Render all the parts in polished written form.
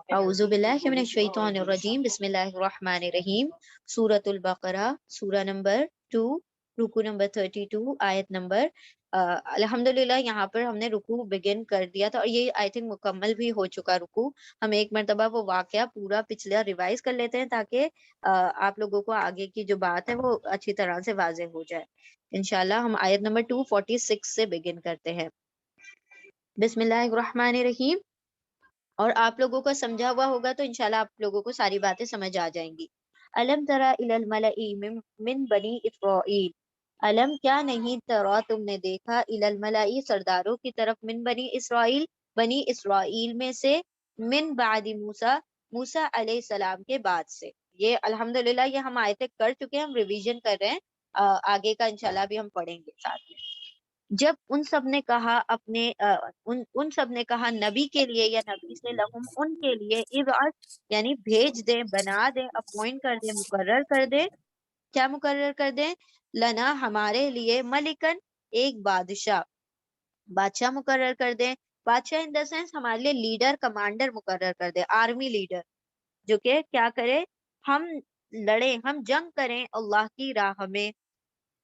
اعوذ باللہ من الشیطان الرجیم، بسم اللہ الرحمن الرحیم۔ سورۃ البقرہ، سورہ نمبر 2، رکو نمبر 32، آیت نمبر الحمدللہ یہاں پر ہم نے رکو بگن کر دیا تھا، اور یہ آئی تھنک مکمل بھی ہو چکا رکو۔ ہم ایک مرتبہ وہ واقعہ پورا پچھلا ریوائز کر لیتے ہیں تاکہ آپ لوگوں کو آگے کی جو بات ہے وہ اچھی طرح سے واضح ہو جائے۔ انشاءاللہ ہم آیت نمبر 246 سے بگن کرتے ہیں۔ بسم اللہ الرحمن الرحیم۔ اور آپ لوگوں کو سمجھا ہوا ہوگا تو انشاءاللہ آپ لوگوں کو ساری باتیں سمجھ آ جائیں گی۔ الم تری الی الملئی من بنی اسرائیل، علم کیا نہیں ترا تم نے دیکھا الی الملئی سرداروں کی طرف، من بنی اسرائیل بنی اسرائیل میں سے، من بعد موسیٰ موسیٰ علیہ السلام کے بعد سے۔ یہ الحمدللہ یہ ہم آیتیں کر چکے ہیں، ہم ریویژن کر رہے ہیں، آگے کا انشاءاللہ بھی ہم پڑھیں گے ساتھ میں۔ جب ان سب نے کہا اپنے ان سب نے کہا نبی کے لیے یا نبی سے، لہم ان کے لیے، ابعث یعنی بھیج دیں، بنا دیں، اپوائنٹ کر دیں، مقرر کر دیں۔ کیا مقرر کر دیں؟ لنا ہمارے لیے، ملکن ایک بادشاہ، بادشاہ مقرر کر دیں۔ بادشاہ ان دا سینس ہمارے لیے لیڈر، کمانڈر مقرر کر دیں، آرمی لیڈر، جو کہ کیا کرے، ہم لڑیں، ہم جنگ کریں اللہ کی راہ میں۔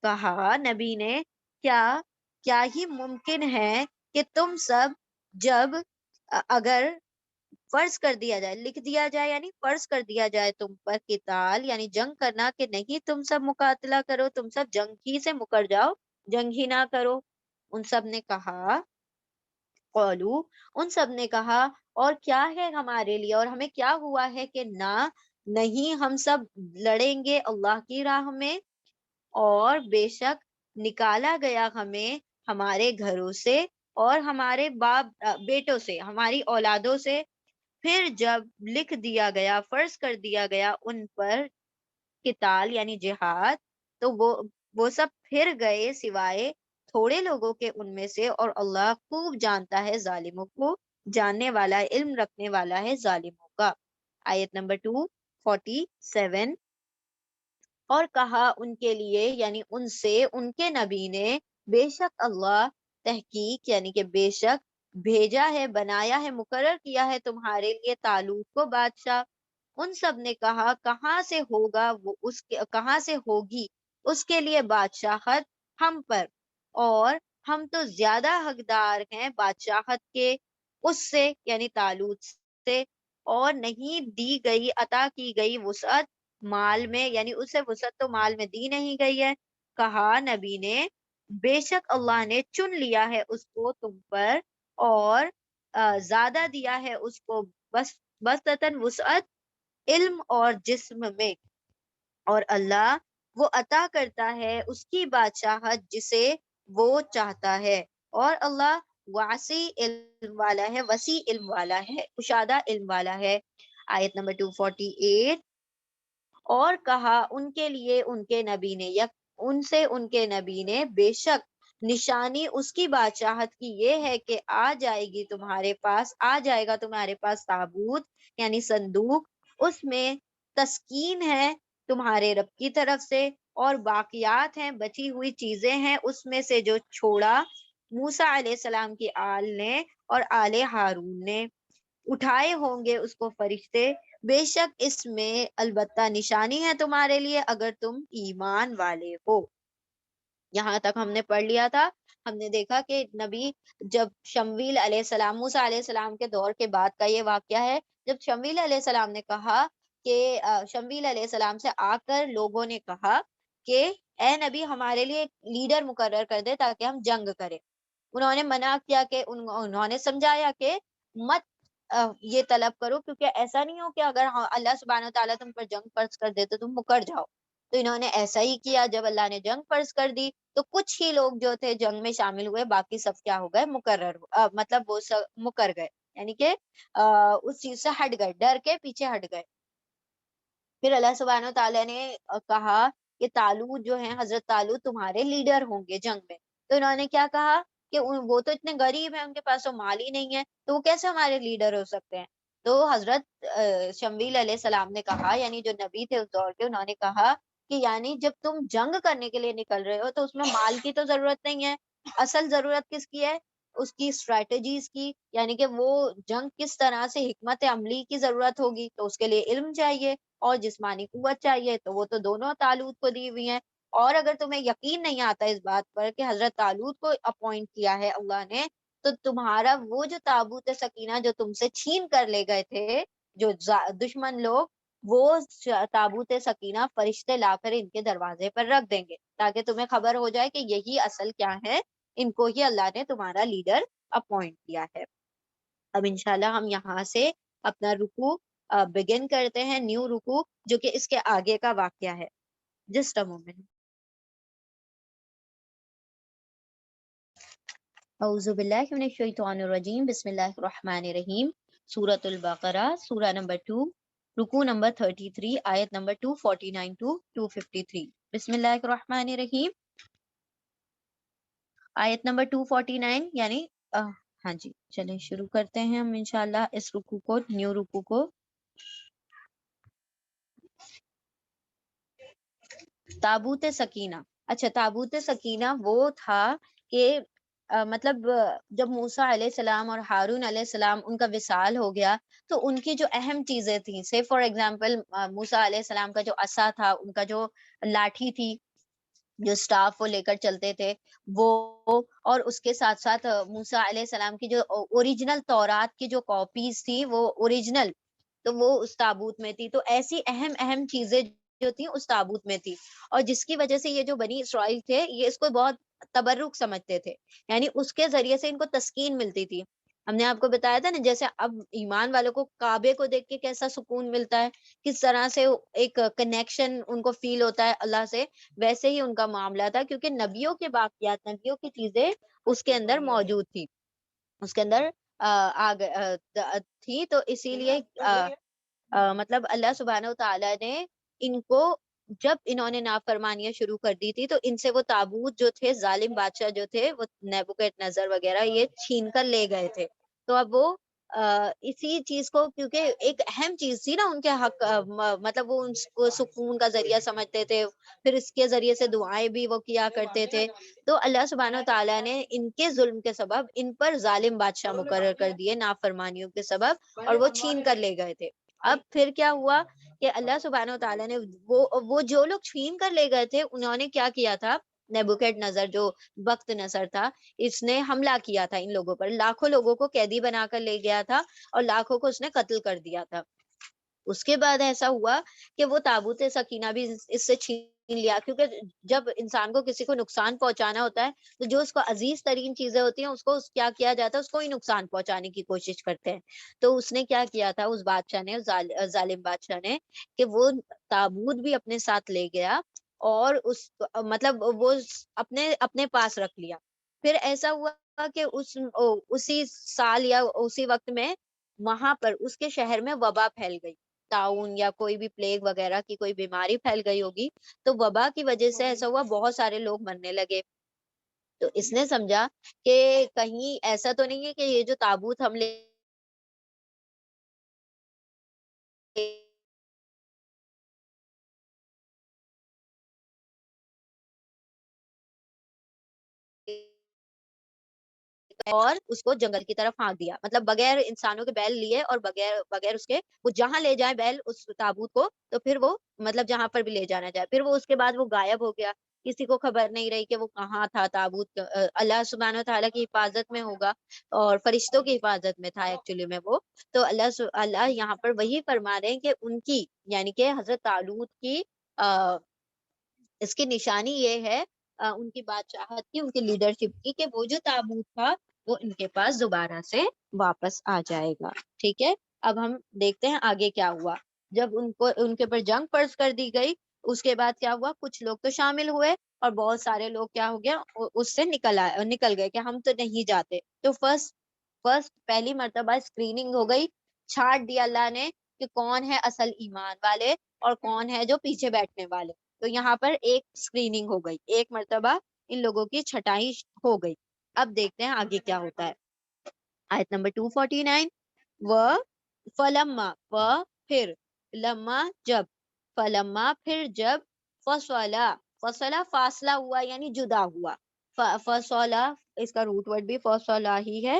کہا نبی نے، کیا ہی ممکن ہے کہ تم سب جب اگر فرض کر دیا جائے، لکھ دیا جائے یعنی فرض کر دیا جائے تم پر قتال یعنی جنگ کرنا، کہ نہیں تم سب مقاتلہ کرو، تم سب جنگ ہی سے مکر جاؤ، جنگ ہی نہ کرو۔ ان سب نے کہا، قولو ان سب نے کہا، اور کیا ہے ہمارے لیے، اور ہمیں کیا ہوا ہے کہ نہیں ہم سب لڑیں گے اللہ کی راہ میں، اور بے شک نکالا گیا ہمیں ہمارے گھروں سے اور ہمارے باپ بیٹوں سے، ہماری اولادوں سے۔ پھر جب لکھ دیا گیا، فرض کر دیا گیا ان پر قتال یعنی جہاد، تو وہ سب پھر گئے سوائے تھوڑے لوگوں کے ان میں سے، اور اللہ خوب جانتا ہے ظالموں کو، جاننے والا، علم رکھنے والا ہے ظالموں کا۔ آیت نمبر 247۔ اور کہا ان کے لیے یعنی ان سے، ان کے نبی نے، بے شک اللہ، تحقیق یعنی کہ بے شک بھیجا ہے، بنایا ہے، مقرر کیا ہے تمہارے لیے طالوت کو بادشاہ۔ ان سب نے کہا، کہاں سے ہوگا وہ، کہاں سے ہوگی اس کے لیے بادشاہت ہم پر، اور ہم تو زیادہ حقدار ہیں بادشاہت کے اس سے یعنی طالوت سے، اور نہیں دی گئی، عطا کی گئی وسعت مال میں، یعنی اسے وسعت تو مال میں دی نہیں گئی ہے۔ کہا نبی نے، بے شک اللہ نے چن لیا ہے اس کو تم پر، اور زیادہ دیا ہے اس کو، بسطتاً وسعت، علم اور جسم میں، اور اللہ وہ عطا کرتا ہے اس کی بادشاہت جسے وہ چاہتا ہے، اور اللہ واسع علم والا ہے، وسیع علم والا ہے، کشادہ علم والا ہے۔ آیت نمبر 248۔ اور کہا ان کے لیے ان کے نبی نے، ان سے ان کے نبی نے، بے شک نشانی اس کی بادشاہت کی یہ ہے کہ آ جائے گی تمہارے پاس، آ جائے گا تمہارے پاس تابوت یعنی صندوق، اس میں تسکین ہے تمہارے رب کی طرف سے، اور باقیات ہیں، بچی ہوئی چیزیں ہیں اس میں سے جو چھوڑا موسیٰ علیہ السلام کی آل نے اور آل ہارون نے، اٹھائے ہوں گے اس کو فرشتے، بے شک اس میں البتہ نشانی ہے تمہارے لیے اگر تم ایمان والے ہو۔ یہاں تک ہم نے پڑھ لیا تھا۔ ہم نے دیکھا کہ نبی جب شمویل علیہ السلام، موسیٰ علیہ السلام کے دور کے بعد کا یہ واقعہ ہے، جب شمویل علیہ السلام نے کہا کہ شمویل علیہ السلام سے آ کر لوگوں نے کہا کہ اے نبی ہمارے لیے ایک لیڈر مقرر کر دے تاکہ ہم جنگ کریں۔ انہوں نے منع کیا، کہ انہوں نے سمجھایا کہ مت یہ طلب کرو، کیونکہ ایسا نہیں ہو کہ اگر اللہ سبحانہ وتعالیٰ تم پر جنگ فرض کر دے تو تم مکر جاؤ۔ تو انہوں نے ایسا ہی کیا، جب اللہ نے جنگ فرض کر دی تو کچھ ہی لوگ جو تھے جنگ میں شامل ہوئے، باقی سب کیا ہو گئے، مطلب وہ سب مکر گئے، یعنی کہ اس چیز سے ہٹ گئے، ڈر کے پیچھے ہٹ گئے۔ پھر اللہ سبحانہ وتعالیٰ نے کہا کہ طالوت جو ہیں، حضرت طالوت تمہارے لیڈر ہوں گے جنگ میں۔ تو انہوں نے کیا کہا کہ وہ تو اتنے غریب ہیں، ان کے پاس تو مال ہی نہیں ہے، تو وہ کیسے ہمارے لیڈر ہو سکتے ہیں؟ تو حضرت شمویل علیہ السلام نے کہا، یعنی جو نبی تھے اس دور کے، انہوں نے کہا کہ یعنی جب تم جنگ کرنے کے لیے نکل رہے ہو تو اس میں مال کی تو ضرورت نہیں ہے، اصل ضرورت کس کی ہے؟ اس کی اسٹریٹجیز کی، یعنی کہ وہ جنگ کس طرح سے حکمت عملی کی ضرورت ہوگی، تو اس کے لیے علم چاہیے اور جسمانی قوت چاہیے، تو وہ تو دونوں طالوت کو دی ہوئی ہیں۔ اور اگر تمہیں یقین نہیں آتا اس بات پر کہ حضرت طالوت کو اپوائنٹ کیا ہے اللہ نے، تو تمہارا وہ جو تابوت سکینہ جو تم سے چھین کر لے گئے تھے جو دشمن لوگ، وہ تابوت سکینہ فرشتے لا کر ان کے دروازے پر رکھ دیں گے، تاکہ تمہیں خبر ہو جائے کہ یہی اصل کیا ہے، ان کو ہی اللہ نے تمہارا لیڈر اپوائنٹ کیا ہے۔ اب انشاءاللہ ہم یہاں سے اپنا رکوع بگن کرتے ہیں، نیو رکوع، جو کہ اس کے آگے کا واقعہ ہے۔ Just a moment. اعوذ باللہ من الشیطان الرجیم، بسم اللہ الرحمن الرحیم۔ سورۃ البقرہ، سورہ نمبر 2، رکوع نمبر 33، آیت نمبر 249 to 253۔ بسم اللہ الرحمن الرحیم۔ آیت نمبر 249 یعنی ہاں جی، چلیں شروع کرتے ہیں ہم انشاءاللہ اس رکوع کو، نیو رکوع کو۔ تابوت سکینہ، اچھا تابوت سکینہ وہ تھا کہ مطلب جب موسیٰ علیہ السلام اور ہارون علیہ السلام ان کا وصال ہو گیا، تو ان کی جو اہم چیزیں تھیں، سے فار ایگزامپل موسیٰ علیہ السلام کا جو عصا تھا، ان کا جو لاٹھی تھی، جو سٹاف وہ لے کر چلتے تھے وہ، اور اس کے ساتھ ساتھ موسیٰ علیہ السلام کی جو اوریجنل تورات کی جو کاپیز تھی وہ اوریجنل، تو وہ اس تابوت میں تھی۔ تو ایسی اہم اہم چیزیں جو تھیں اس تابوت میں تھی، اور جس کی وجہ سے یہ جو بنی اسرائیل تھے یہ اس کو بہت تبرک سمجھتے تھے، یعنی اس کے ذریعے سے ان کو تسکین ملتی تھی۔ ہم نے آپ کو بتایا تھا نا، جیسے اب ایمان والوں کو کعبے کو دیکھ کے کیسا سکون ملتا ہے، کس طرح سے ایک کنیکشن ان کو فیل ہوتا ہے اللہ سے، ویسے ہی ان کا معاملہ تھا، کیونکہ نبیوں کے باقیات، نبیوں کی چیزیں اس کے اندر موجود تھی، اس کے اندر تھی، تو اسی لیے مطلب اللہ سبحانہ و تعالیٰ نے ان کو، جب انہوں نے نافرمانیاں شروع کر دی تھی، تو ان سے وہ تابوت جو تھے، ظالم بادشاہ جو تھے، وہ نیبوکت نظر وغیرہ یہ چھین کر لے گئے تھے۔ تو اب وہ اسی چیز کو، کیونکہ ایک اہم چیز تھی نا ان کے حق، مطلب وہ ان کو سکون کا ذریعہ سمجھتے تھے، پھر اس کے ذریعے سے دعائیں بھی وہ کیا کرتے تھے، تو اللہ سبحانہ و تعالیٰ نے ان کے ظلم کے سبب ان پر ظالم بادشاہ مقرر کر دیے، نافرمانیوں کے سبب، اور وہ چھین کر لے گئے تھے۔ اب پھر کیا ہوا کہ اللہ سبحانہ و تعالیٰ نے وہ جو لوگ چھین کر لے گئے تھے، انہوں نے کیا کیا تھا، نیبوکیڈ نظر جو بخت نصر تھا، اس نے حملہ کیا تھا ان لوگوں پر، لاکھوں لوگوں کو قیدی بنا کر لے گیا تھا اور لاکھوں کو اس نے قتل کر دیا تھا۔ اس کے بعد ایسا ہوا کہ وہ تابوت سکینہ بھی اس سے چھین لیا، کیونکہ جب انسان کو کسی کو نقصان پہنچانا ہوتا ہے، تو جو اس کو عزیز ترین چیزیں ہوتی ہیں اس کو کیا کیا جاتا ہے، اس کو ہی نقصان پہنچانے کی کوشش کرتے ہیں۔ تو اس نے کیا کیا تھا، اس بادشاہ نے، ظالم بادشاہ نے، کہ وہ تابوت بھی اپنے ساتھ لے گیا اور اس مطلب وہ اپنے اپنے پاس رکھ لیا۔ پھر ایسا ہوا کہ اسی سال یا اسی وقت میں وہاں پر اس کے شہر میں وبا پھیل گئی، تعاون یا کوئی بھی پلیگ وغیرہ کی کوئی بیماری پھیل گئی ہوگی، تو وبا کی وجہ سے ایسا ہوا، بہت سارے لوگ مرنے لگے۔ تو اس نے سمجھا کہ کہیں ایسا تو نہیں ہے کہ یہ جو تابوت ہم لے اور اس کو جنگل کی طرف پھینک دیا، مطلب بغیر انسانوں کے بیل لیے اور بغیر بغیر اس کے، وہ جہاں لے جائے بیل اس تابوت کو، تو پھر وہ مطلب جہاں پر بھی لے جانا جائے، پھر وہ اس کے بعد وہ غائب ہو گیا، کسی کو خبر نہیں رہی کہ وہ کہاں تھا تابوت، اللہ سبحانہ و تعالیٰ کی حفاظت میں ہوگا اور فرشتوں کی حفاظت میں تھا ایکچولی میں وہ۔ تو اللہ یہاں پر وہی فرما رہے ہیں کہ ان کی، یعنی کہ حضرت طالوت کی اس کی نشانی یہ ہے ان کی بادشاہت کی، ان کی لیڈرشپ کی، کہ وہ جو تابوت تھا وہ ان کے پاس دوبارہ سے واپس آ جائے گا۔ ٹھیک ہے، اب ہم دیکھتے ہیں آگے کیا ہوا۔ جب ان کو ان کے اوپر جنگ فرض کر دی گئی، اس کے بعد کیا ہوا، کچھ لوگ تو شامل ہوئے اور بہت سارے لوگ کیا ہو گیا، اس سے نکل گئے کہ ہم تو نہیں جاتے۔ تو فرسٹ پہلی مرتبہ اسکریننگ ہو گئی، چھانٹ دیا اللہ نے کہ کون ہے اصل ایمان والے اور کون ہے جو پیچھے بیٹھنے والے۔ تو یہاں پر ایک اسکریننگ ہو گئی، ایک مرتبہ ان لوگوں کی چھٹائی ہو گئی۔ اب دیکھتے ہیں آگے کیا ہوتا ہے۔ آیت نمبر 249، و فلما، و پھر، لما جب، فلما پھر جب، فصلا، فصلہ فاصلہ ہوا یعنی جدا ہوا، فصلہ اس کا روٹ ورڈ بھی فصلا ہی ہے.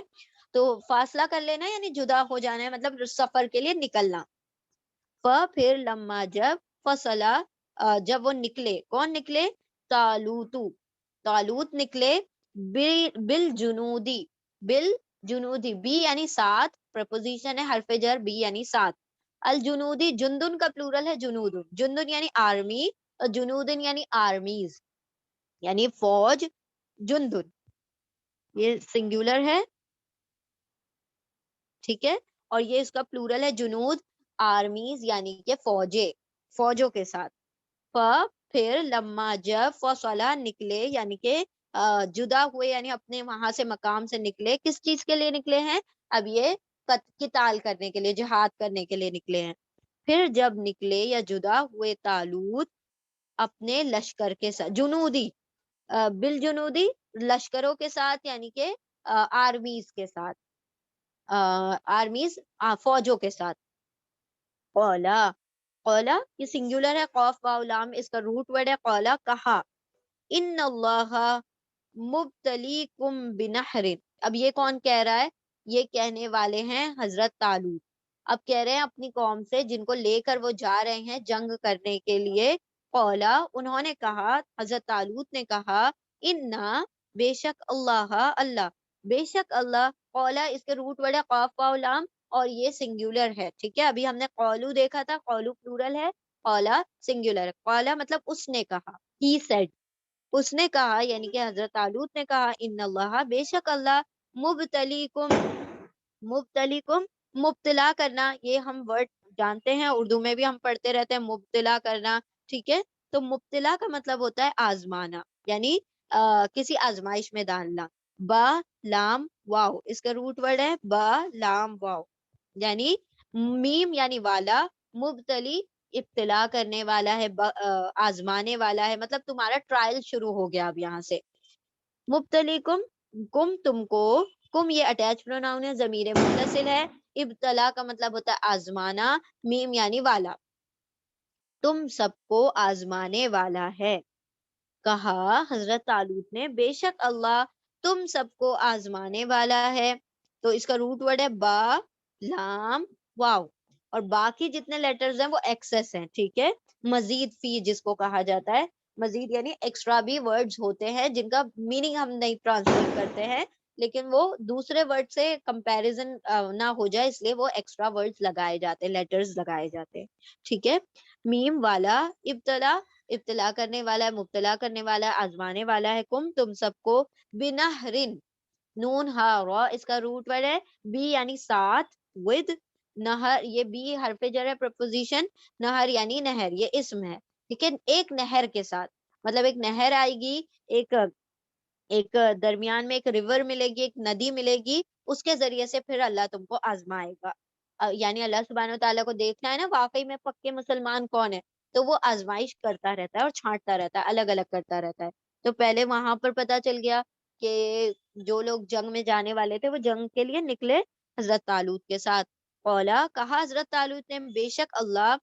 تو فاصلہ کر لینا یعنی جدا ہو جانا ہے، مطلب سفر کے لیے نکلنا. پھر لما جب فصلا جب وہ نکلے، کون نکلے؟ طالوتو، طالوت نکلے. بل جنودی، بل جنودی، بی یعنی ساتھ، پرپوزیشن ہے حرف جر، بی یعنی ساتھ. الجنودی، جندن کا پلورل ہے جنود، جندن یعنی آرمی، اور جنودن یعنی آرمیز یعنی فوج. جندن یہ سنگولر ہے، ٹھیک ہے، اور یہ اس کا پلورل ہے جنود، آرمیز یعنی کہ فوجیں، فوجوں کے ساتھ. پھر لما جب فصلا نکلے یعنی کہ جدا ہوئے، یعنی اپنے وہاں سے مقام سے نکلے. کس چیز کے لیے نکلے ہیں؟ اب یہ قتال کرنے کے لیے، جہاد کرنے کے لیے نکلے ہیں. پھر جب نکلے یا جدا ہوئے طالوت اپنے لشکر کے ساتھ، جنودی بالجنودی لشکروں کے ساتھ یعنی کہ آرمیز کے ساتھ، آرمیز فوجوں کے ساتھ. قولا، قولا یہ سنگولر ہے، قوف واو لام اس کا روٹ ورڈ ہے. قولا کہا، ان اللہ مبتلیکم بنہر. اب یہ کون کہہ رہا ہے؟ یہ کہنے والے ہیں حضرت طالوت. اب کہہ رہے ہیں اپنی قوم سے جن کو لے کر وہ جا رہے ہیں جنگ کرنے کے لیے. قولا انہوں نے کہا، حضرت طالوت نے کہا، انا بے شک اللہ، اللہ بے شک اللہ. قولا اس کے روٹ ورڈ ہے قاف واو لام اور یہ سنگولر ہے، ٹھیک ہے. ابھی ہم نے قولو دیکھا تھا، قولو پلورل ہے، قولا سنگولر. قولا مطلب اس نے کہا، ہی سیڈ، اس نے کہا یعنی کہ حضرت طالوت نے کہا، ان اللہ بے شک اللہ مبتلیکم، مبتلیکم مبتلا کرنا، یہ ہم ورڈ جانتے ہیں، اردو میں بھی ہم پڑھتے رہتے ہیں مبتلا کرنا، ٹھیک ہے. تو مبتلا کا مطلب ہوتا ہے آزمانا، یعنی کسی آزمائش میں ڈالنا. با لام واو اس کا روٹ ورڈ ہے با لام واو یعنی میم یعنی والا، مبتلی ابتلا کرنے والا ہے، آزمانے والا ہے، مطلب تمہارا ٹرائل شروع ہو گیا اب یہاں سے. مبتلیکم، کم تم کو، کم یہ اٹیچ پروناؤن ہے، ضمیر متصل ہے. ابتلا کا مطلب ہوتا ہے آزمانا، میم یعنی والا، تم سب کو آزمانے والا ہے. کہا حضرت طالوت نے، بے شک اللہ تم سب کو آزمانے والا ہے. تو اس کا روٹ ورڈ ہے با لام واو، اور باقی جتنے لیٹرز ہیں وہ ایکسس ہیں، ٹھیک ہے. مزید فی جس کو کہا جاتا ہے، مزید یعنی ایکسٹرا بھی ورڈز ہوتے ہیں جن کا میننگ ہم نہیں ٹرانسلیٹ کرتے ہیں، لیکن وہ دوسرے ورڈ سے کمپیریزن نہ ہو جائے اس لیے وہ ایکسٹرا ورڈز لگائے جاتے ہیں، لیٹرز لگائے جاتے ہیں، ٹھیک ہے. میم والا ابتلا، ابتلا کرنے والا ہے، مبتلا کرنے والا ہے، آزمانے والا ہے. کم تم سب کو، بنہرن نون ہا را اس کا روٹ ورڈ ہے، بی یعنی ساتھ، ود نہر یہ بی حرف جر ہے، پرپوزیشن. نہر یعنی نہر، یہ اسم ہے، ٹھیک ہے. ایک نہر کے ساتھ، مطلب ایک نہر آئے گی، ایک درمیان میں ایک ریور ملے گی، ایک ندی ملے گی، اس کے ذریعے سے پھر اللہ تم کو آزمائے گا. یعنی اللہ سبحانہ تعالیٰ کو دیکھنا ہے نا واقعی میں پکے مسلمان کون ہے، تو وہ آزمائش کرتا رہتا ہے اور چھانٹتا رہتا ہے، الگ الگ کرتا رہتا ہے. تو پہلے وہاں پر پتا چل گیا کہ جو لوگ جنگ میں جانے والے تھے وہ جنگ کے لیے نکلے حضرت طالوت کے ساتھ. قولا کہا حضرت طالوت نے، بے شک اللہ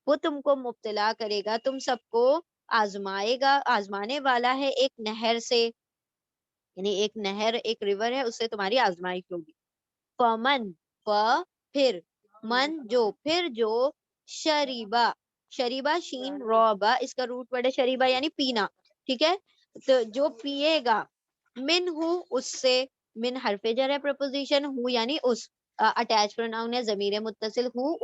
وہ تم کو مبتلا کرے گا، تم سب کو آزمائے گا، آزمانے والا ہے ایک نہر سے، یعنی ایک نہر، ایک ریور ہے، اس سے تمہاری آزمائش ہوگی. فمن، پھر، من جو، پھر جو، شریبا، شریبا شین روبا اس کا روٹ ورڈ ہے شریبا یعنی پینا، ٹھیک ہے. تو جو پیے گا، من ہوں اس سے، من حرف جر ہے، پرپوزیشن، ہوں یعنی اس، اٹیچ پروناؤن ہے، ضمیر متصل، ہوں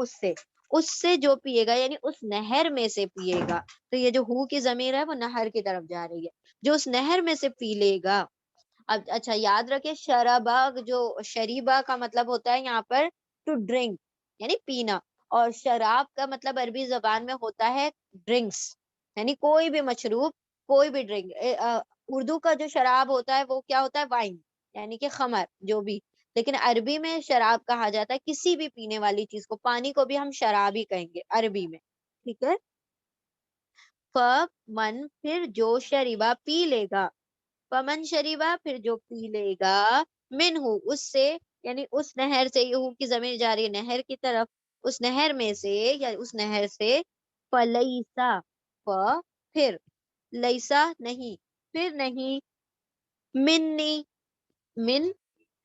اس سے جو پیے گا یعنی اس نہر میں سے پیے گا. تو یہ جو ہو کی ضمیر ہے وہ نہر کی طرف جا رہی ہے، جو اس نہر میں سے پی لے گا. اب اچھا یاد رکھے، شرابا جو شریبا کا مطلب ہوتا ہے یہاں پر ٹو ڈرنک یعنی پینا، اور شراب کا مطلب عربی زبان میں ہوتا ہے ڈرنکس یعنی کوئی بھی مشروب، کوئی بھی ڈرنک. اردو کا جو شراب ہوتا ہے وہ کیا ہوتا ہے؟ وائن یعنی کہ خمر جو بھی، لیکن عربی میں شراب کہا جاتا ہے کسی بھی پینے والی چیز کو، پانی کو بھی ہم شراب ہی کہیں گے عربی میں، ٹھیک ہے. فمن پھر جو شریبا پی لے گا، فمن شریبا پھر جو پی لے گا، من ہو اس سے، یعنی اس نہر سے، یہ کی زمین جا رہی ہے نہر کی طرف، اس نہر میں سے یا اس نہر سے، فلیسا، پھر، لیسا نہیں، پھر نہیں، منی من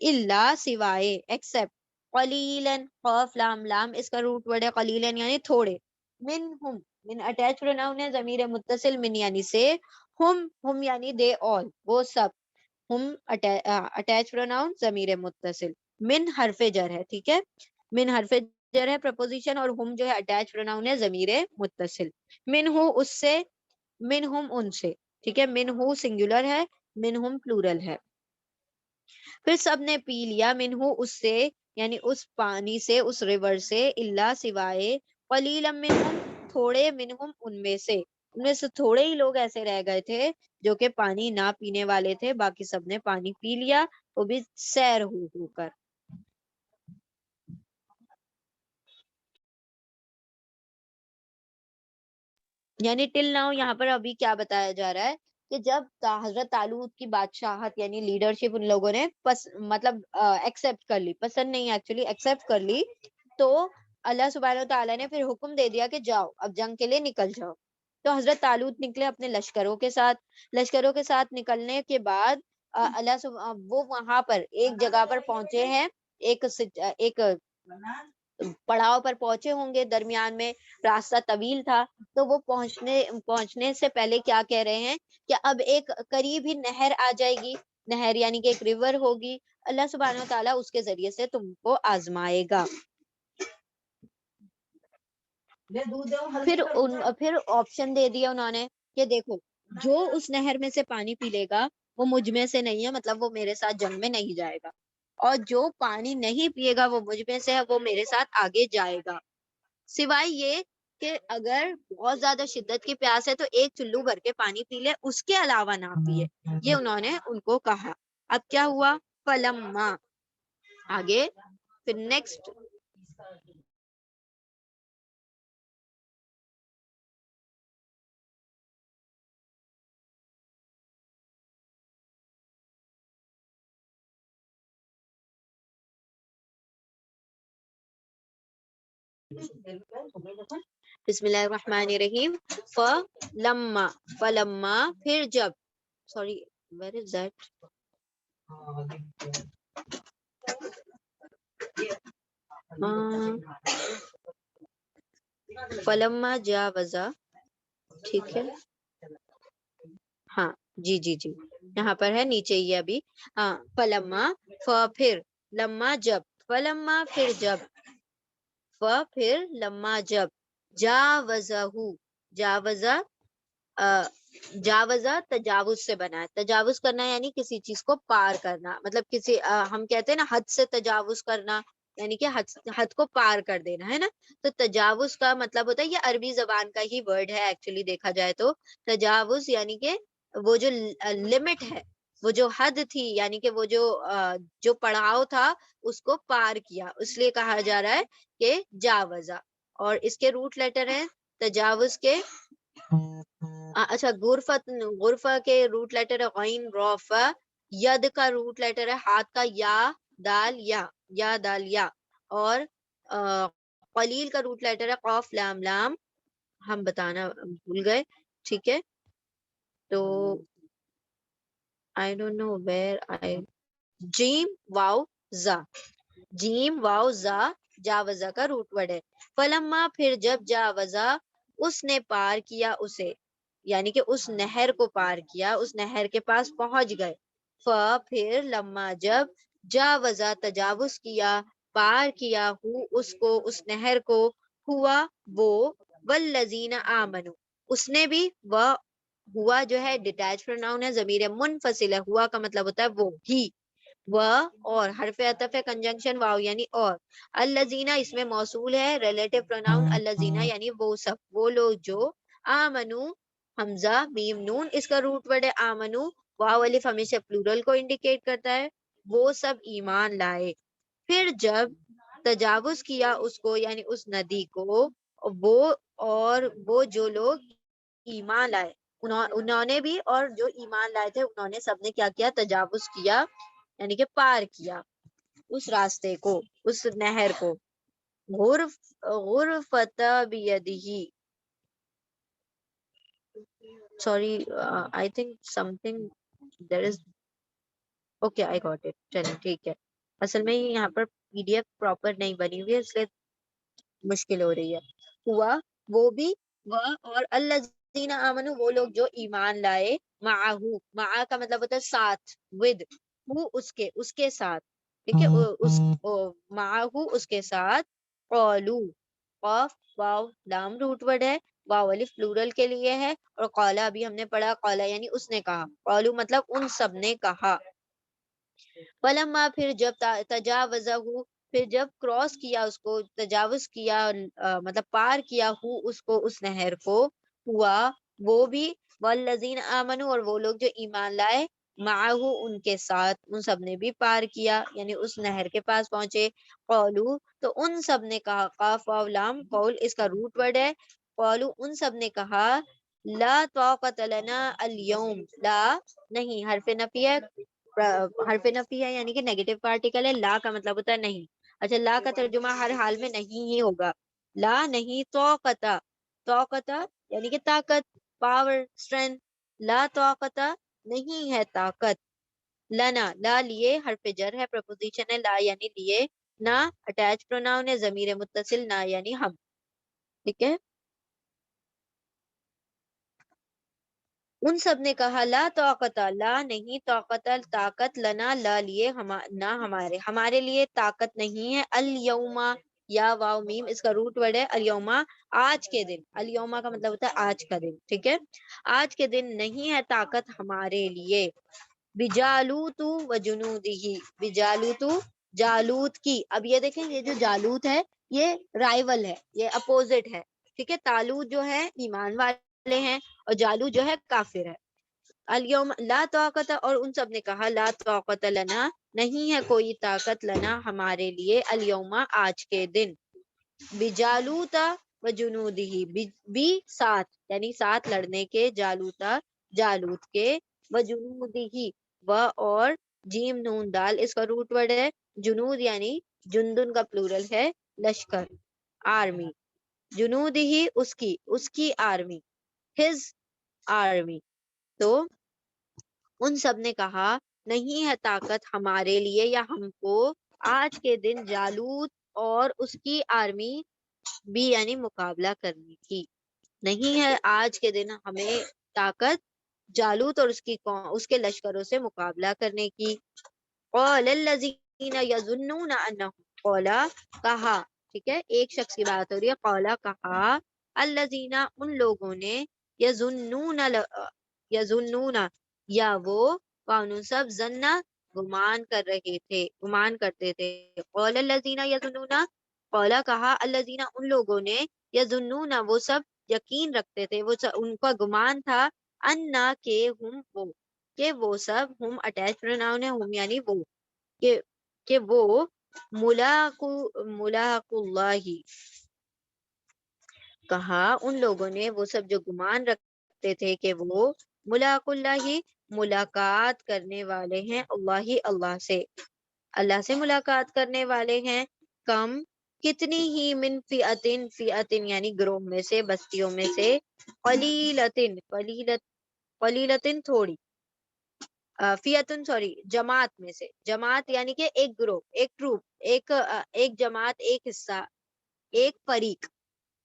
الا سوائے ایکسپٹ قلیلن قاف لام لام اس کا روٹ ورڈ ہے قلیلن یعنی تھوڑے منہم من اٹیچ پروناؤن ہے ضمیر متصل من یعنی سے ہم یعنی دے آل وہ سب ہم اٹیچ پروناؤن ضمیر متصل من حرف جر ہے ٹھیک ہے من حرف جر ہے پرپوزیشن اور ہم جو ہے اٹیچ پروناؤن ہے ضمیر متصل من ہو اس سے من ہم ان سے ٹھیک ہے من ہو سنگولر ہے من ہم پلورل ہے پھر سب نے پی لیا منہو اس سے یعنی اس پانی سے اس ریور سے اللہ سوائے قلیلا منہم تھوڑے منہم ان میں سے تھوڑے ہی لوگ ایسے رہ گئے تھے جو کہ پانی نہ پینے والے تھے باقی سب نے پانی پی لیا وہ بھی سیر ہو کر یعنی ٹل ناؤ یہاں پر ابھی کیا بتایا جا رہا ہے کہ جب حضرت طالوت کی بادشاہت یعنی لیڈرشپ ان لوگوں نے مطلب ایکسپٹ کر لی پسند نہیں ایکچولی ایکسپٹ کر لی تو اللہ سبحانہ تعالیٰ نے پھر حکم دے دیا کہ جاؤ اب جنگ کے لیے نکل جاؤ تو حضرت طالوت نکلے اپنے لشکروں کے ساتھ نکلنے کے بعد وہ وہاں پر ایک جگہ پر پہنچے ہیں ایک پڑاؤ پر پہنچے ہوں گے درمیان میں راستہ طویل تھا تو وہ پہنچنے سے پہلے کیا کہہ رہے ہیں کہ اب ایک قریب ہی نہر آ جائے گی نہر یعنی کہ ایک ریور ہوگی اللہ سبحانہ وتعالیٰ اس کے ذریعے سے تم کو آزمائے گا پھر آپشن دے دیا انہوں نے کہ دیکھو جو اس نہر میں سے پانی پی لے گا وہ مجھ میں سے نہیں ہے مطلب وہ میرے ساتھ جنگ میں نہیں جائے گا اور جو پانی نہیں پیے گا وہ مجھ میں سے ہے وہ میرے ساتھ آگے جائے گا سوائے یہ کہ اگر بہت زیادہ شدت کی پیاس ہے تو ایک چلو بھر کے پانی پی لے اس کے علاوہ نہ پیے یہ انہوں نے ان کو کہا اب کیا ہوا فلما آگے پھر نیکسٹ بسم اللہ الرحمن الرحیم فلما پھر جب سوری ویئر از دیٹ فلما جاوزا ٹھیک ہے ہاں جی جی جی یہاں پر ہے نیچے ہی ابھی ہاں فلما پھر لما جب فلما پھر جب پھر لما جب جاوزہ جاوزہ تجاوز سے بنا ہے تجاوز کرنا یعنی کسی چیز کو پار کرنا مطلب کسی ہم کہتے ہیں نا حد سے تجاوز کرنا یعنی کہ حد کو پار کر دینا ہے نا تو تجاوز کا مطلب ہوتا ہے یہ عربی زبان کا ہی ورڈ ہے ایکچولی دیکھا جائے تو تجاوز یعنی کہ وہ جو لمٹ ہے وہ جو حد تھی یعنی کہ وہ جو پڑاؤ تھا اس کو پار کیا اس لیے کہا جا رہا ہے کہ جاوزا اور اس کے روٹ لیٹر ہیں تجاوز کے اچھا غرفہ کے روٹ لیٹر ہے غین روف ید کا روٹ لیٹر ہے ہاتھ کا یا دال یا اور قلیل کا روٹ لیٹر ہے قاف لام لام ہم بتانا بھول گئے ٹھیک ہے تو I don't know where جیم واو زا جاوزا کا روٹ ورڈ ہے فلما پھر جب جاوزا اس نے پار کیا اسے یعنی کہ اس نہر کو پار کیا اس نہر کے پاس پہنچ گئے پھر لما جب جاوزا تجاوز کیا پار کیا اس کو اس نہر کو ہوا وہ والذین آمنو اس نے بھی ہوا جو ہے ڈیٹیچ پروناؤن ہے ضمیر منفصل ہے ہوا کا مطلب ہوتا ہے وہ ہی اور حرف عطف ہے کنجنکشن واو یعنی اور الذین اس میں موصول ہے ریلیٹو پروناؤن الذین یعنی وہ سب وہ لوگ جو آمنو حمزہ میم نون اس کا روٹ ورڈ ہے آمنو واو الف ہمیشہ پلورل کو انڈیکیٹ کرتا ہے وہ سب ایمان لائے پھر جب تجاوز کیا اس کو یعنی اس ندی کو وہ جو لوگ ایمان لائے انہوں نے بھی اور جو ایمان لائے تھے انہوں نے سب نے کیا کیا تجاوز کیا یعنی کہ پار کیا اس راستے کو اس نہر کو غرفت بیدہی sorry I think something there is okay I got it چلیں ٹھیک ہے اصل میں یہاں پر PDF پراپر نہیں بنی ہوئی ہے اس لیے مشکل ہو رہی ہے. ہوا وہ بھی وہ اور الذین آمنو وہ لوگ جو ایمان لائے معہو مع کا مطلب ہوتا ہے ساتھ ود وہ اس کے ساتھ ٹھیک ہے اس معہو اس کے ساتھ قالو قاف واو لام روٹ ورڈ ہے واو الف پلورل کے لیے ہے اور قالا ابھی ہم نے پڑھا قالا یعنی اس نے کہا قالو مطلب ان سب نے کہا فلما پھر جب تجاوزہ پھر جب کراس کیا اس کو تجاوز کیا مطلب پار کیا اس کو اس نہر کو ہوا وہ بھی والذین آمنوا اور وہ لوگ جو ایمان لائے معہو ان کے ساتھ ان سب نے بھی پار کیا یعنی اس نہر کے پاس پہنچے قولو تو ان سب نے کہا قاف واو لام قول اس کا روٹ ورڈ ہے قولو ان سب نے کہا لا طاقت لنا اليوم لا نہیں حرف نفی ہے حرف نفی ہے یعنی کہ نیگیٹو پارٹیکل ہے لا کا مطلب ہوتا ہے نہیں اچھا لا کا ترجمہ ہر حال میں نہیں ہی ہوگا لا نہیں طاقت یعنی کہ طاقت پاور اسٹرینتھ لا طاقت نہیں ہے طاقت لنا لا لیے حرف جر ہے پرپوزیشن ہے لا یعنی لیے نہ اٹیچ پروناؤن ہے ضمیر متصل نہ یعنی ہم ٹھیک ہے ان سب نے کہا لا طاقت لا نہیں طاقت لنا لا لیے نہ ہمارے لیے طاقت نہیں ہے الیوم یا واو میم اس کا روٹ ورڈ ہے الیوما آج کے دن الیوما کا مطلب ہوتا ہے آج کا دن ٹھیک ہے آج کے دن نہیں ہے طاقت ہمارے لیے بجالوت و جنودہ بجالوت جالوت کی اب یہ دیکھیں یہ جو جالوت ہے یہ رائیول ہے یہ اپوزٹ ہے ٹھیک ہے تالوت جو ہے ایمان والے ہیں اور جالو جو ہے کافر ہے الیوم لا طاقت اور ان سب نے کہا لا طاقت لنا نہیں ہے کوئی طاقت لنا ہمارے لیے الیوم آج کے دن بجالوتا و جنودہ بھی ساتھ یعنی ساتھ لڑنے کے جالوت کے و جنودہ و اور جیم نون دال اس کا روٹ ورڈ ہے جنود یعنی جندن کا پلورل ہے لشکر آرمی جنود ہی اس کی آرمی ہز آرمی تو ان سب نے کہا نہیں ہے طاقت ہمارے لیے یا ہم کو آج کے دن جالوت اور اس کی آرمی بھی یعنی مقابلہ کرنے کی نہیں ہے آج کے دن ہمیں طاقت جالوت اور اس کے لشکروں سے مقابلہ کرنے کی قال الذین یظنون انہم قولا کہا ٹھیک ہے ایک شخص کی بات ہو رہی ہے قولا کہا الذین ان لوگوں نے یظنون یا وہ کون سب زنا گمان کر رہے تھے گمان کرتے تھے قول الذین یظنون قولا کہا الذین ان لوگوں نے یظنون وہ سب یقین رکھتے تھے ان کا گمان تھا انا کہ وہ سب ہم اٹیچ پروناؤن ہے ہم یعنی وہ کہ وہ ملاق اللہ کہا ان لوگوں نے وہ سب جو گمان رکھتے تھے کہ وہ ملاق اللہ ملاقات کرنے والے ہیں اللہ سے ملاقات کرنے والے ہیں کم کتنی ہی من فئتن یعنی گروہ میں سے بستیوں میں سے قلیلتن تھوڑی فیتن سوری جماعت میں سے جماعت یعنی کہ ایک گروہ ایک ٹروپ ایک جماعت ایک حصہ ایک فریق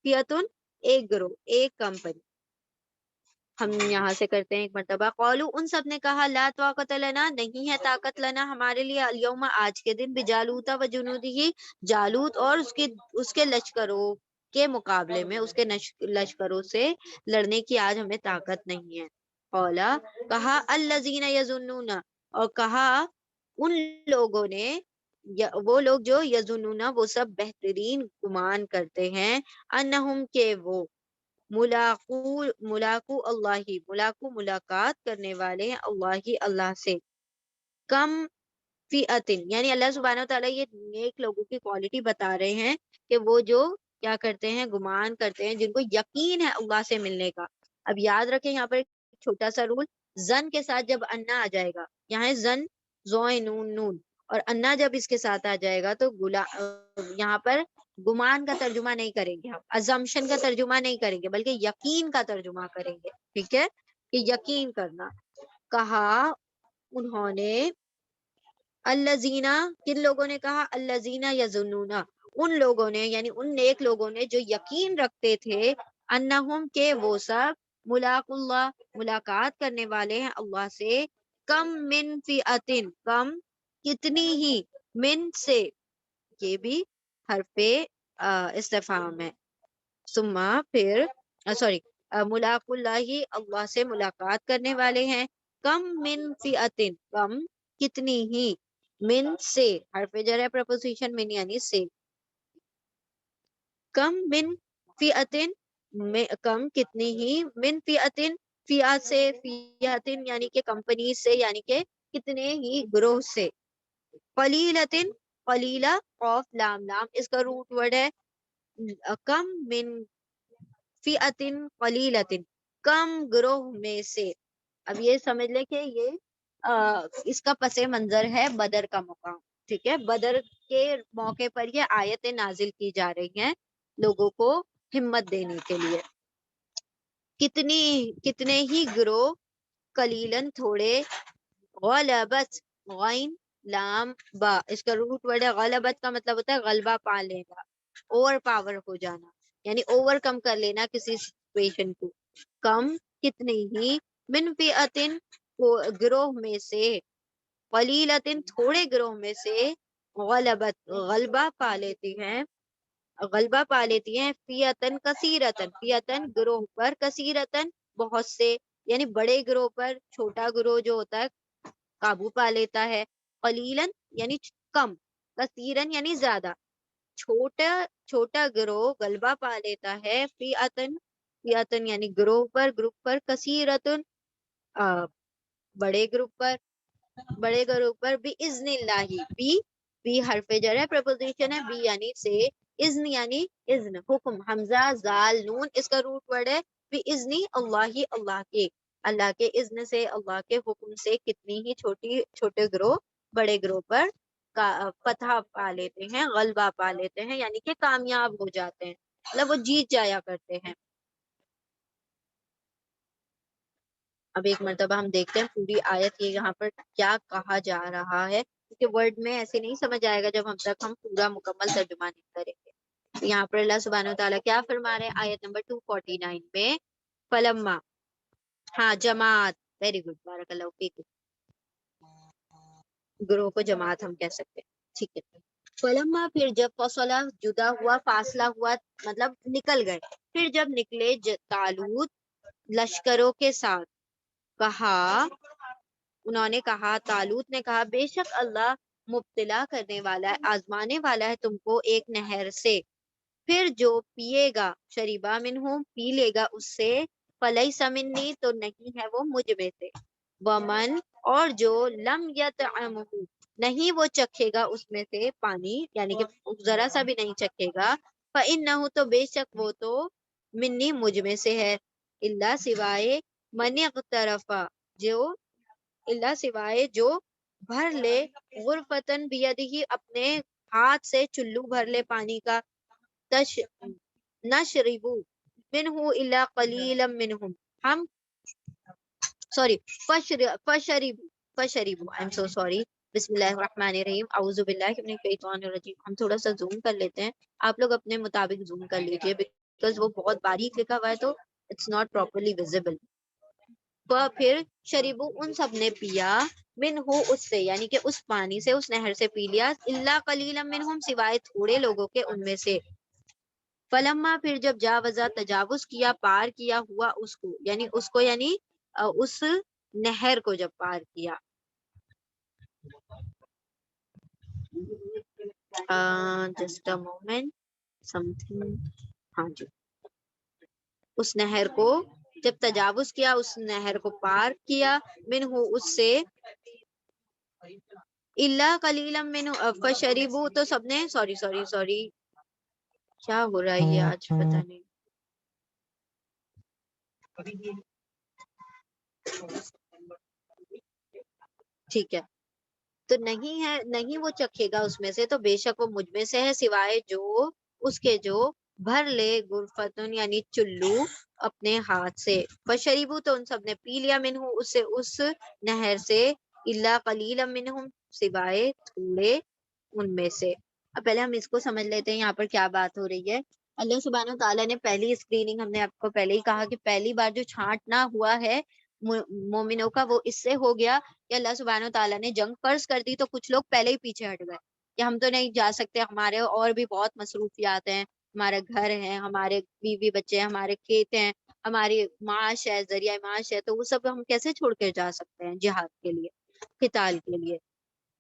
فیتن ایک گروہ ایک کمپنی ہم یہاں سے کرتے ہیں ایک مرتبہ قولو ان سب نے کہا لا طاقت لنا نہیں ہے طاقت لنا ہمارے لیے الیوم آج کے دن بجالوتا و جنودہ جالوت اور اس کے لشکروں کے مقابلے میں اس کے لشکروں سے لڑنے کی آج ہمیں طاقت نہیں ہے قولا کہا الذین یظنون اور کہا ان لوگوں نے وہ لوگ جو یظنون وہ سب بہترین گمان کرتے ہیں انہم کہ وہ ملاقو اللہ ملاقات کرنے والے ہیں اللہ سے کم فیعتن یعنی اللہ سبحانہ و تعالیٰ یہ نیک لوگوں کی کوالٹی بتا رہے ہیں کہ وہ جو کیا کرتے ہیں گمان کرتے ہیں جن کو یقین ہے اللہ سے ملنے کا اب یاد رکھیں یہاں پر ایک چھوٹا سا رول زن کے ساتھ جب انا آ جائے گا یہاں زن زوئے نون نون اور انا جب اس کے ساتھ آ جائے گا تو یہاں پر گمان کا ترجمہ نہیں کریں گے ہم ازمپشن کا ترجمہ نہیں کریں گے بلکہ یقین کا ترجمہ کریں گے ٹھیک ہے کہ یقین کرنا کہا انہوں نے الذین، کن لوگوں نے کہا؟ الذین یظنون، ان لوگوں نے یعنی ان نیک لوگوں نے جو یقین رکھتے تھے، انہم کہ وہ سب ملاق اللہ، ملاقات کرنے والے ہیں اللہ سے، کم من فئتن، کم کتنی ہی، من سے، یہ بھی حرف استفہام ہے، ثم پھر سوری ملاق اللہ، اللہ سے ملاقات کرنے والے ہیں، کم من فئتن، کم کتنی ہی، من سے، حرف جر ہے پریپوزیشن من یعنی سے، کم من فئتن، کم کتنی ہی، من فئتن، فئہ سے، فئتن یعنی کہ کمپنی سے، یعنی کہ کتنے ہی گروہ سے، قلیلتن، قلیلہ، قوف لام لام اس کا روٹ ورڈ ہے، کم من فئتن قلیلتن، کم گروہ میں سے، اب یہ سمجھ لے کہ یہ اس کا پس منظر ہے بدر کا مقام، ٹھیک ہے، بدر کے موقع پر یہ آیتیں نازل کی جا رہی ہیں لوگوں کو ہمت دینے کے لیے، کتنے ہی گروہ، قلیلن تھوڑے، غلبت، غین لام با اس کا روٹ ورڈ ہے، غلبت کا مطلب ہوتا ہے غلبہ پا لینا، اوور پاور ہو جانا، یعنی اوور کم کر لینا کسی سچویشن کو، کم کتنے ہی، من فئتن گروہ میں سے، قلیلتن تھوڑے گروہ میں سے، غلبت غلبہ پا لیتی ہیں، غلبہ پا لیتی ہیں، فیتن کثیرتن، فیتن گروہ پر، کثیرتن بہت سے، یعنی بڑے گروہ پر چھوٹا گروہ جو ہوتا ہے قابو پا لیتا ہے، قلیلن یعنی کم، کثیرن یعنی زیادہ، چھوٹا گروہ غلبہ پا لیتا ہے، فیتن، فیتن یعنی گروہ پر، گروپ پر، کثیرتن بڑے گروپ پر، بڑے گروپ پر، باذن اللہ، بھی حرف جر ہے پریپوزیشن ہے، بھی یعنی سے، اذن یعنی اذن، حکم، حمزہ زال نون اس کا روٹ ورڈ ہے، باذن اللہ، اللہ کے اذن سے، اللہ کے حکم سے، کتنی ہی چھوٹے گروہ بڑے گروہ پر فتح پا لیتے ہیں، غلبہ پا لیتے ہیں، یعنی کہ کامیاب ہو جاتے ہیں، مطلب وہ جیت جایا کرتے ہیں۔ اب ایک مرتبہ ہم دیکھتے ہیں پوری آیت یہ یہاں پر کیا کہا جا رہا ہے، کیونکہ ورڈ میں ایسے نہیں سمجھ آئے گا جب ہم پورا مکمل ترجمہ نہیں کریں گے۔ یہاں پر اللہ سبحانہ و تعالیٰ کیا فرما رہے ہیں آیت نمبر 249 میں، فلما، ہاں جماعت، ویری گڈ، بارک اللہ فیک، گروہ کو جماعت ہم کہہ سکتے ہیں، ٹھیک ہے، فلما پھر جب، فصلہ جدا ہوا، فاصلہ ہوا مطلب نکل گئے، پھر جب نکلے طالوت لشکروں کے ساتھ، کہا، انہوں نے کہا، طالوت نے کہا، بے شک اللہ مبتلا کرنے والا ہے، آزمانے والا ہے تم کو ایک نہر سے، پھر جو پیے گا، شریبا منہم پی لے گا اس سے، فلیس منی تو نہیں ہے وہ مجھ میں سے، ومن اور جو لم یطعمہ نہیں وہ چکھے گا اس میں سے پانی، یعنی کہ ذرا سا بھی نہیں چکھے گا، فإنہ تو بے شک وہ تو منی مجھ میں سے ہے، اللہ سوائے من اغترف جو، اللہ سوائے جو بھر لے، غرفتن بیدہی اپنے ہاتھ سے چلو بھر لے پانی کا، نشربو منہ الا قلیلا منہم، ہم سوری فشربو آئی ایم سو سوری، بسم اللہ الرحمن الرحیم، اعوذ باللہ من الشیطان الرجیم، ہم تھوڑا سا زوم کر لیتے ہیں، آپ لوگ اپنے مطابق زوم کر لیجئے، بیکاز وہ بہت باریک لکھا ہوا ہے تو اٹس ناٹ پراپرلی ویزیبل، پھر شریبو ان سب نے پیا، من ہو اس سے، یعنی کہ اس پانی سے، اس نہر سے پی لیا، اللہ قلیلا منہم سوائے تھوڑے لوگوں کے ان میں سے، فلما پھر جب جاوزا تجاوز کیا، پار کیا ہوا اس کو، یعنی اس نہر کو جب پار کیا، just a moment, some thing, ہاں جی، اس نہر کو جب تجاوز کیا، اس نہر کو پار کیا، من ہو اس سے، اللہ قلیلا من فشربو تو سب نے، سوری کیا ہو رہا ہے یہ آج پتہ نہیں، ٹھیک ہے، تو نہیں وہ چکھے گا اس میں سے، تو بے شک وہ مجھ میں سے ہے، سوائے جو اس کے جو بھر لے غرفتن یعنی چلو اپنے ہاتھ سے، فشریبو تو ان سب نے پی لیا، منہ اس سے، اس نہر سے، الا قلیلا منہم سوائے تھوڑے ان میں سے. اب پہلے ہم اس کو سمجھ لیتے ہیں یہاں پر کیا بات ہو رہی ہے. اللہ سبحانہ و تعالیٰ نے پہلی اسکریننگ، ہم نے آپ کو پہلے ہی کہا کہ پہلی بار جو چھانٹنا ہوا ہے مومنوں کا وہ اس سے ہو گیا کہ اللہ سبحانہ و تعالیٰ نے جنگ فرض کر دی، تو کچھ لوگ پہلے ہی پیچھے ہٹ گئے کہ ہم تو نہیں جا سکتے، ہمارے اور بھی بہت مصروفیات ہیں، ہمارے گھر ہیں، ہمارے بیوی بچے ہیں، ہمارے کھیت ہیں، ہماری معاش ہے، ذریعہ معاش ہے، تو وہ سب ہم کیسے چھوڑ کے جا سکتے ہیں جہاد کے لیے، قتال کے لیے.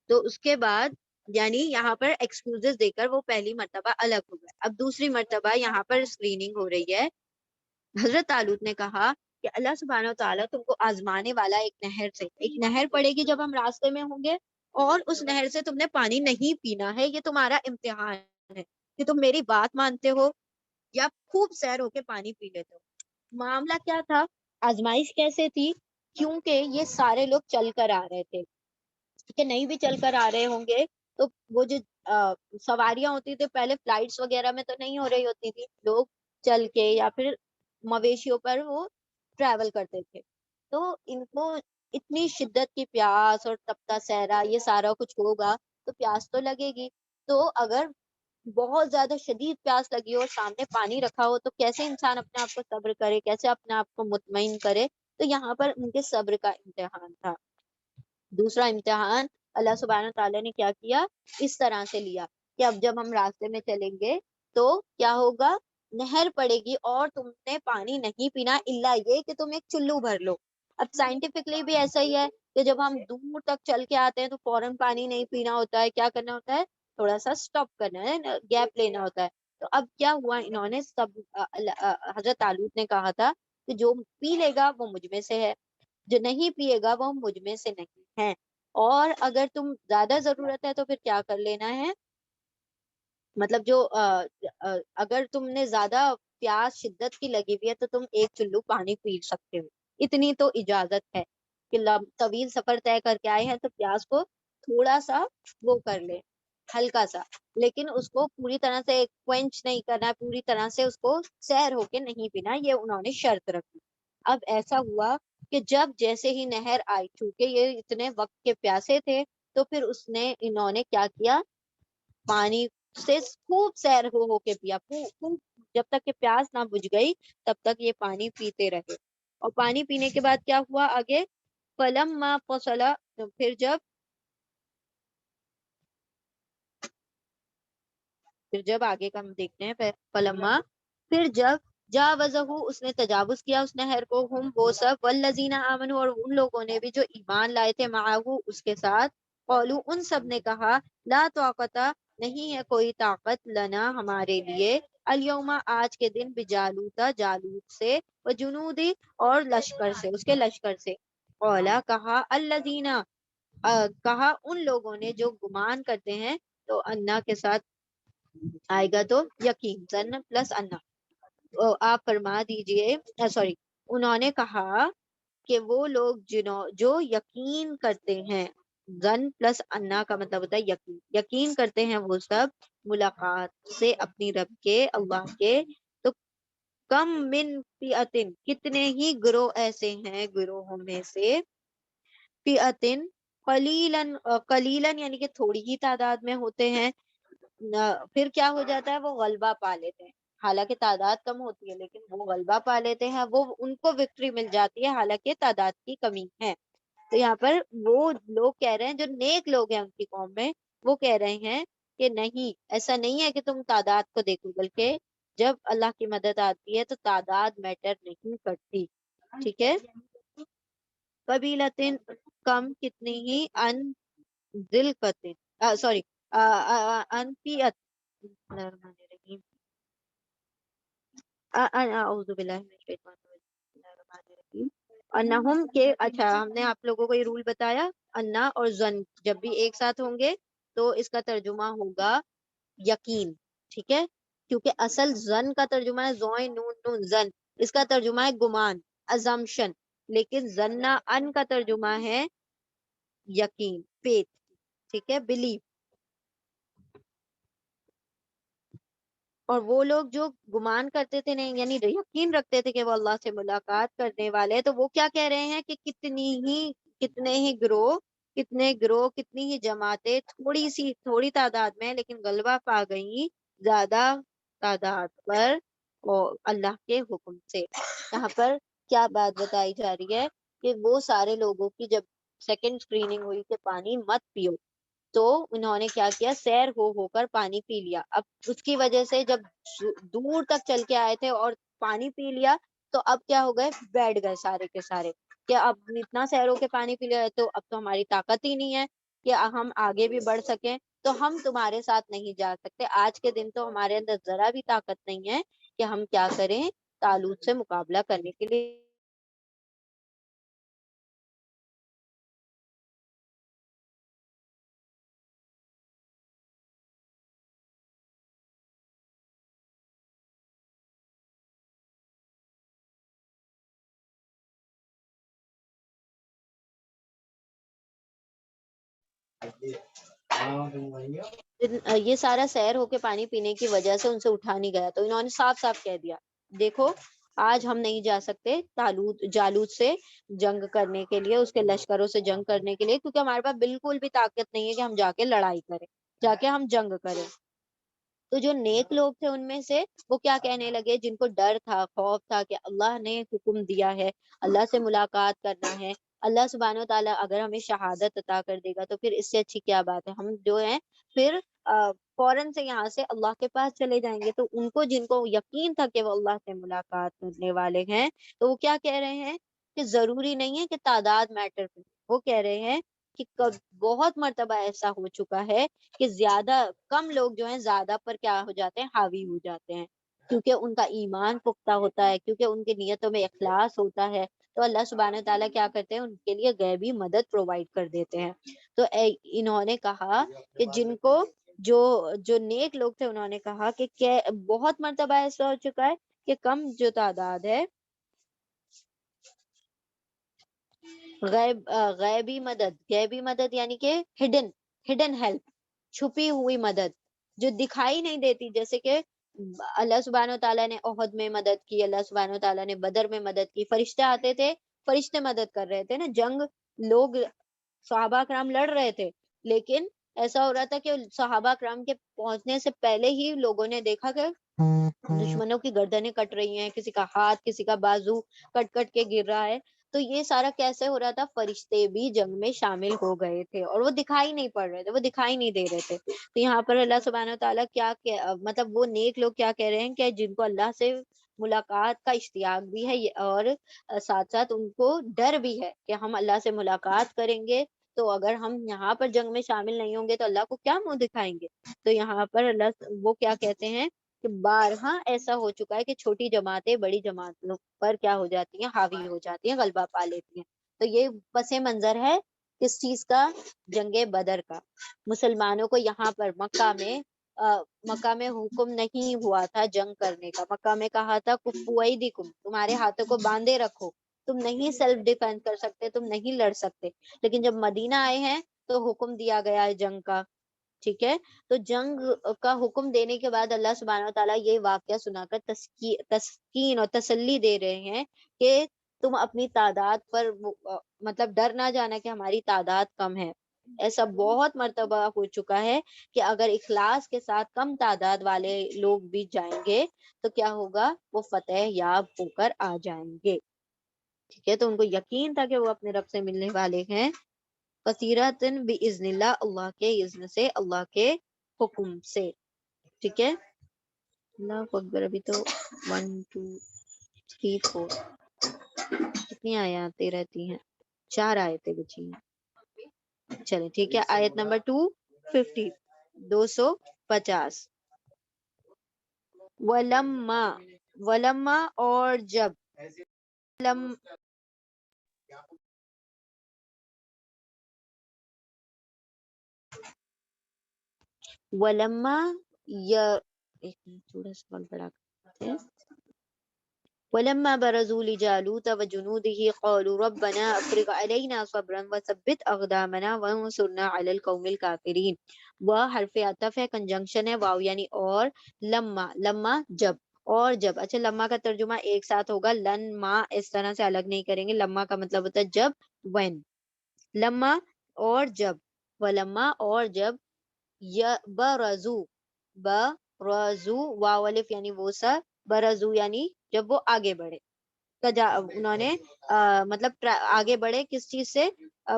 تو اس کے بعد یعنی یہاں پر ایکسکیوزز دے کر وہ پہلی مرتبہ الگ ہو گئے. اب دوسری مرتبہ یہاں پر اسکریننگ ہو رہی ہے. حضرت طالوت نے کہا کہ اللہ سبحانہ و تعالیٰ تم کو آزمانے والا ایک نہر سے، ایک نہر پڑے گی جب ہم راستے میں ہوں گے، اور اس نہر سے تم نے پانی نہیں پینا ہے، یہ تمہارا امتحان ہے کہ تم میری بات مانتے ہو یا خوب سیر ہو کے پانی پی لیتے ہو. معاملہ کیا تھا، آزمائش کیسے تھی، کیونکہ یہ سارے لوگ چل کر آ رہے تھے کہ نہیں بھی چل کر آ رہے ہوں گے تو وہ جو سواریاں ہوتی تھی پہلے فلائٹس وغیرہ میں تو نہیں ہو رہی ہوتی تھی، لوگ چل کے یا پھر مویشیوں پر وہ ٹریول کرتے تھے. تو ان کو اتنی شدت کی پیاس اور تپتا صحرا یہ سارا کچھ ہوگا تو پیاس تو لگے گی. تو اگر بہت زیادہ شدید پیاس لگی ہو اور سامنے پانی رکھا ہو تو کیسے انسان اپنے آپ کو صبر کرے، کیسے اپنے آپ کو مطمئن کرے. تو یہاں پر ان کے صبر کا امتحان تھا. دوسرا امتحان اللہ سبحانہ تعالیٰ نے کیا کیا، اس طرح سے لیا کہ اب جب ہم راستے میں چلیں گے تو کیا ہوگا، نہر پڑے گی اور تم نے پانی نہیں پینا الا یہ کہ تم ایک چلو بھر لو. اب سائنٹیفکلی بھی ایسا ہی ہے کہ جب ہم دور تک چل کے آتے ہیں تو فوراً پانی نہیں پینا ہوتا ہے، کیا کرنا ہوتا ہے، تھوڑا سا اسٹاپ کرنا ہے، گیپ لینا ہوتا ہے. تو اب کیا ہوا، انہوں نے سب حضرت طالوت نے کہا تھا کہ جو پی لے گا وہ مجھ میں سے ہے، جو نہیں پیے گا وہ مجھ میں سے نہیں ہے، اور اگر تم زیادہ ضرورت ہے تو پھر کیا کر لینا ہے، مطلب جو اگر تم نے زیادہ پیاس شدت کی لگی ہوئی ہے تو تم ایک چلو پانی پی سکتے ہو، اتنی تو اجازت ہے کہ طویل سفر طے کر کے آئے ہیں تو پیاس کو تھوڑا سا وہ کر لے، ہلکا سا، لیکن اس کو پوری طرح سے کوئنچ نہیں کرنا، پوری طرح سے اس کو سیر ہو کے نہیں پینا، یہ انہوں نے شرط رکھی. اب ایسا ہوا کہ جب جیسے ہی نہر آئی، چونکہ یہ اتنے وقت کے پیاسے تھے تو پھر انہوں نے کیا کیا، پانی سے خوب سیر ہو کے پیا، خوب، جب تک کہ پیاس نہ بجھ گئی تب تک یہ پانی پیتے رہے. اور پانی پینے کے بعد کیا ہوا آگے، فلما فصلا، پھر جب آگے کا ہم دیکھتے ہیں، فلما، پھر جب جاوزہ، اس نے تجاوز کیا اس نہر کو، ہم وہ سب، والذین آمنوا، اور ان لوگوں نے بھی جو ایمان لائے تھے، معاہو اس کے ساتھ، قولو ان سب نے کہا، لا طاقت، نہیں ہے کوئی طاقت، لنا ہمارے لیے، الیوم آج کے دن، بجالوتا جالوت سے، وجنودی اور لشکر سے، اس کے لشکر سے. اولا کہا الذین، کہا ان لوگوں نے جو گمان کرتے ہیں، تو انا کے ساتھ آئے گا تو یقین، زن پلس انا، آپ فرما دیجئے، سوری، انہوں نے کہا کہ وہ لوگ جو یقین کرتے ہیں، زن پلس انا کا مطلب ہوتا ہے یقین، یقین کرتے ہیں وہ سب ملاقات سے اپنی رب کے، اللہ کے. تو کم من فئتن، کتنے ہی گروہ ایسے ہیں، گروہوں میں سے، فئتن قلیلن، قلیلن یعنی کہ تھوڑی ہی تعداد میں ہوتے ہیں، پھر کیا ہو جاتا ہے، وہ غلبہ پا لیتے ہیں، حالانکہ تعداد کم ہوتی ہے لیکن وہ غلبہ پا لیتے ہیں، وہ ان کو وکٹری مل جاتی ہے حالانکہ تعداد کی کمی ہے. تو یہاں پر وہ لوگ کہہ رہے ہیں جو نیک لوگ ہیں ان کی قوم میں، وہ کہہ رہے ہیں کہ نہیں، ایسا نہیں ہے کہ تم تعداد کو دیکھو، بلکہ جب اللہ کی مدد آتی ہے تو تعداد میٹر نہیں کرتی. ٹھیک ہے، قبیلتن، کم، کتنی ہی، ان دل قطن، سوری، انفیت، اعوذ باللہ من الشیطان الرجیم، انہم کے، اچھا ہم نے آپ لوگوں کو یہ رول بتایا، انا اور زن جب بھی ایک ساتھ ہوں گے تو اس کا ترجمہ ہوگا یقین. ٹھیک ہے، کیونکہ اصل زن کا ترجمہ ہے زوئن نون نون زن، اس کا ترجمہ ہے گمان، ازمپشن، لیکن زنا ان کا ترجمہ ہے یقین، فیتھ. ٹھیک ہے، بلیف. اور وہ لوگ جو گمان کرتے تھے نہیں، یعنی یقین رکھتے تھے کہ وہ اللہ سے ملاقات کرنے والے ہیں، تو وہ کیا کہہ رہے ہیں کہ کتنے ہی گروہ کتنے گروہ، کتنی ہی جماعتیں تھوڑی تعداد میں لیکن غلبہ پا گئی زیادہ تعداد پر اور اللہ کے حکم سے۔ یہاں پر کیا بات بتائی جا رہی ہے کہ وہ سارے لوگوں کی جب سیکنڈ اسکریننگ ہوئی کہ پانی مت پیو، تو انہوں نے کیا کیا، سیر ہو کر پانی پی لیا۔ اب اس کی وجہ سے جب دور تک چل کے آئے تھے اور پانی پی لیا تو اب کیا ہو گئے، بیٹھ گئے سارے کے سارے کہ اب اتنا سیر ہو کے پانی پی لیا تو اب تو ہماری طاقت ہی نہیں ہے کہ ہم آگے بھی بڑھ سکیں، تو ہم تمہارے ساتھ نہیں جا سکتے۔ آج کے دن تو ہمارے اندر ذرا بھی طاقت نہیں ہے کہ ہم کیا کریں، طالوت سے مقابلہ کرنے کے لیے۔ یہ سارا سیر ہو کے پانی پینے کی وجہ سے ان سے اٹھا نہیں گیا، تو انہوں نے صاف صاف کہہ دیا دیکھو آج ہم نہیں جا سکتے جالوت سے جنگ کرنے کے لیے، اس کے لشکروں سے جنگ کرنے کے لیے، کیونکہ ہمارے پاس بالکل بھی طاقت نہیں ہے کہ ہم جا کے لڑائی کریں، جا کے ہم جنگ کریں۔ تو جو نیک لوگ تھے ان میں سے وہ کیا کہنے لگے، جن کو ڈر تھا، خوف تھا کہ اللہ نے حکم دیا ہے، اللہ سے ملاقات کرنا ہے، اللہ سبحانہ و تعالیٰ اگر ہمیں شہادت عطا کر دے گا تو پھر اس سے اچھی کیا بات ہے، ہم جو ہیں پھر فوراً سے یہاں سے اللہ کے پاس چلے جائیں گے۔ تو ان کو، جن کو یقین تھا کہ وہ اللہ سے ملاقات کرنے والے ہیں، تو وہ کیا کہہ رہے ہیں کہ ضروری نہیں ہے کہ تعداد میٹر کرے، وہ کہہ رہے ہیں کہ بہت مرتبہ ایسا ہو چکا ہے کہ زیادہ کم لوگ جو ہیں زیادہ پر کیا ہو جاتے ہیں، حاوی ہو جاتے ہیں، کیونکہ ان کا ایمان پختہ ہوتا ہے، کیونکہ ان کی نیتوں میں اخلاص ہوتا ہے، تو اللہ سبحانہ تعالیٰ کیا کرتے ہیں، ان کے لیے غیبی مدد پرووائڈ کر دیتے ہیں۔ تو انہوں نے کہا کہ جن کو جو نیک لوگ تھے انہوں نے کہا کہ بہت مرتبہ ایسا ہو چکا ہے کہ کم جو تعداد ہے، غیبی مدد یعنی کہ ہڈن ہیلپ، چھپی ہوئی مدد جو دکھائی نہیں دیتی، جیسے کہ اللہ سبحانہ و تعالیٰ نے احد میں مدد کی، اللہ سبحانہ و تعالیٰ نے بدر میں مدد کی، فرشتے آتے تھے، فرشتے مدد کر رہے تھے نا، جنگ لوگ صحابہ کرام لڑ رہے تھے، لیکن ایسا ہو رہا تھا کہ صحابہ کرام کے پہنچنے سے پہلے ہی لوگوں نے دیکھا کہ دشمنوں کی گردنیں کٹ رہی ہیں، کسی کا ہاتھ، کسی کا بازو کٹ کٹ کے گر رہا ہے۔ تو یہ سارا کیسے ہو رہا تھا، فرشتے بھی جنگ میں شامل ہو گئے تھے اور وہ دکھائی نہیں پڑ رہے تھے، وہ دکھائی نہیں دے رہے تھے۔ تو یہاں پر اللہ سبحانہ و تعالیٰ مطلب وہ نیک لوگ کیا کہہ رہے ہیں کہ جن کو اللہ سے ملاقات کا اشتیاق بھی ہے اور ساتھ ساتھ ان کو ڈر بھی ہے کہ ہم اللہ سے ملاقات کریں گے، تو اگر ہم یہاں پر جنگ میں شامل نہیں ہوں گے تو اللہ کو کیا منہ دکھائیں گے۔ تو یہاں پر اللہ وہ کیا کہتے ہیں کہ بارہا ایسا ہو چکا ہے کہ چھوٹی جماعتیں بڑی جماعتوں پر کیا ہو جاتی ہیں، حاوی ہو جاتی ہیں، غلبہ پا لیتی ہیں۔ تو یہ پس منظر ہے کس چیز کا، جنگ بدر کا۔ مسلمانوں کو یہاں پر مکہ میں حکم نہیں ہوا تھا جنگ کرنے کا، مکہ میں کہا تھا کفوا ایدیکم، تمہارے ہاتھوں کو باندھے رکھو، تم نہیں سیلف ڈیفینس کر سکتے، تم نہیں لڑ سکتے۔ لیکن جب مدینہ آئے ہیں تو حکم دیا گیا ہے جنگ کا، ٹھیک ہے۔ تو جنگ کا حکم دینے کے بعد اللہ سبحانہ و تعالیٰ یہ واقعہ سنا کر تسکین اور تسلی دے رہے ہیں کہ تم اپنی تعداد پر مطلب ڈر نہ جانا کہ ہماری تعداد کم ہے۔ ایسا بہت مرتبہ ہو چکا ہے کہ اگر اخلاص کے ساتھ کم تعداد والے لوگ بھی جائیں گے تو کیا ہوگا، وہ فتح یاب ہو کر آ جائیں گے، ٹھیک ہے۔ تو ان کو یقین تھا کہ وہ اپنے رب سے ملنے والے ہیں، کثیرۃ باذن اللہ، اللہ کے اذن سے، اللہ کے حکم سے، ٹھیک ہے۔ اللہ اکبر، ابھی تو 1 2 3 4 کتنی آیاتیں رہتی ہیں، 4 آیتیں بچی ہیں، چلیں ٹھیک ہے۔ آیت نمبر 250، 250، ولما اور جب، ولما ایک منٹ تھوڑا سا کال بڑا کرتے ہیں۔ ولما برزوا لجالوت وجنوده قالوا ربنا افرغ علينا صبرا وثبت اقدامنا وانصرنا على القوم الكافرين۔ وہ حرف عطف ہے، کنجنکشن ہے، واو یعنی اور، لما جب، اور جب، اچھا لما کا ترجمہ ایک ساتھ ہوگا، لن ما اس طرح سے الگ نہیں کریں گے، لما کا مطلب ہوتا ہے جب، when، لما اور جب، ولما اور جب، برزو، برزو واو الف یعنی وہ سب، برزو یعنی جب وہ آگے بڑھے، انہوں نے مطلب آگے بڑھے کس چیز سے،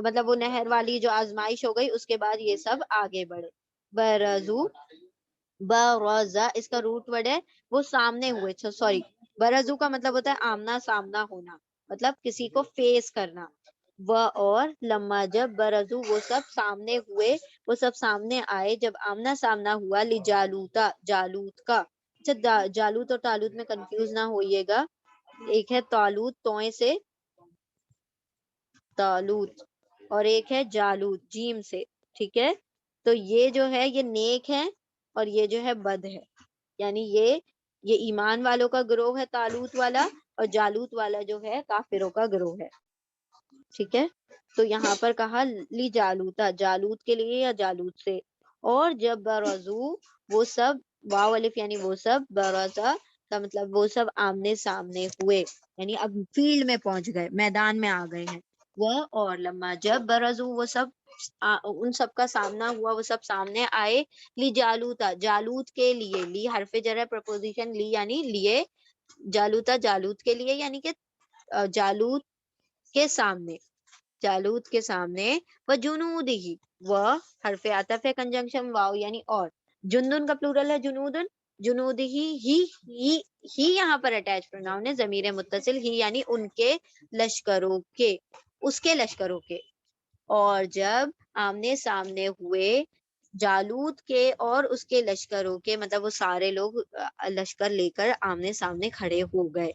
مطلب وہ نہر والی جو آزمائش ہو گئی اس کے بعد یہ سب آگے بڑھے. برزو، برزا اس کا روٹ ورڈ ہے وہ سامنے ہوئے، سوری برزو کا مطلب ہوتا ہے آمنا سامنا ہونا، مطلب کسی کو فیس کرنا. وہ اور لما جب، برزو وہ سب سامنے ہوئے، وہ سب سامنے آئے جب آمنا سامنا ہوا، لجالوتا جالوت کا. اچھا جالوت اور تالوت میں کنفیوز نہ ہوئیے گا، ایک ہے تالوت توئیں سے تالوت اور ایک ہے جالوت جیم سے، ٹھیک ہے. تو یہ جو ہے یہ نیک ہے اور یہ جو ہے بد ہے، یعنی یہ ایمان والوں کا گروہ ہے تالوت والا، اور جالوت والا جو ہے کافروں کا گروہ ہے، ٹھیک ہے. تو یہاں پر کہا لی جالوتا جالوت کے لیے یا جالوت سے. اور جب برزو وہ سب، واو الف یعنی وہ سب، برزا کا مطلب وہ سب آمنے سامنے ہوئے، یعنی اب فیلڈ میں پہنچ گئے، میدان میں آ گئے ہیں. وہ اور لما جب، برزو وہ سب ان سب کا سامنا ہوا، وہ سب سامنے آئے، لی جالوتا جالوت کے لیے، لی حرف جر ہے پرپوزیشن لی یعنی لیے، جالوتا جالوت کے لیے یعنی کہ جالوت کے سامنے، جالوت کے سامنے. وہ جنود ہی، وہ حرف عطف ہے کنجنکشن واو یعنی اور، جندن کا پلورل ہے جنودن، جنود ہی یہاں پر اٹیچ پروناؤن ہے ضمیر متصل ہی یعنی ان کے لشکروں کے، اس کے لشکروں کے. اور جب آمنے سامنے ہوئے جالوت کے اور اس کے لشکروں کے، مطلب وہ سارے لوگ لشکر لے کر آمنے سامنے کھڑے ہو گئے،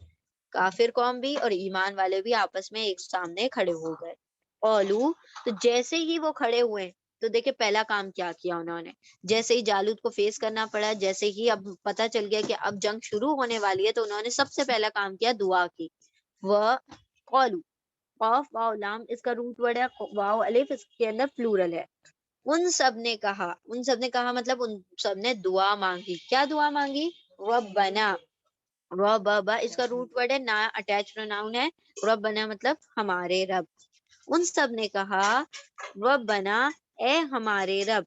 کافر قوم بھی اور ایمان والے بھی آپس میں ایک سامنے کھڑے ہو گئے. اولو تو جیسے ہی وہ کھڑے ہوئے تو دیکھیں پہلا کام کیا کیا انہوں نے، جیسے ہی جالوت کو فیس کرنا پڑا، جیسے ہی اب پتا چل گیا کہ اب جنگ شروع ہونے والی ہے، تو انہوں نے سب سے پہلا کام کیا دعا کی. وہ قولو، قاف واو لام اس کا روٹ ورڈ ہے، واو الف اس کے اندر پلورل ہے. ان سب نے کہا، ان سب نے کہا مطلب ان سب نے دعا مانگی. کیا دعا مانگی؟ ربنا، رب اس کا روٹ ورڈ ہے نا اٹیچ پروناؤن ہے، ربنا مطلب ہمارے رب. ان سب نے کہا ربنا اے ہمارے رب،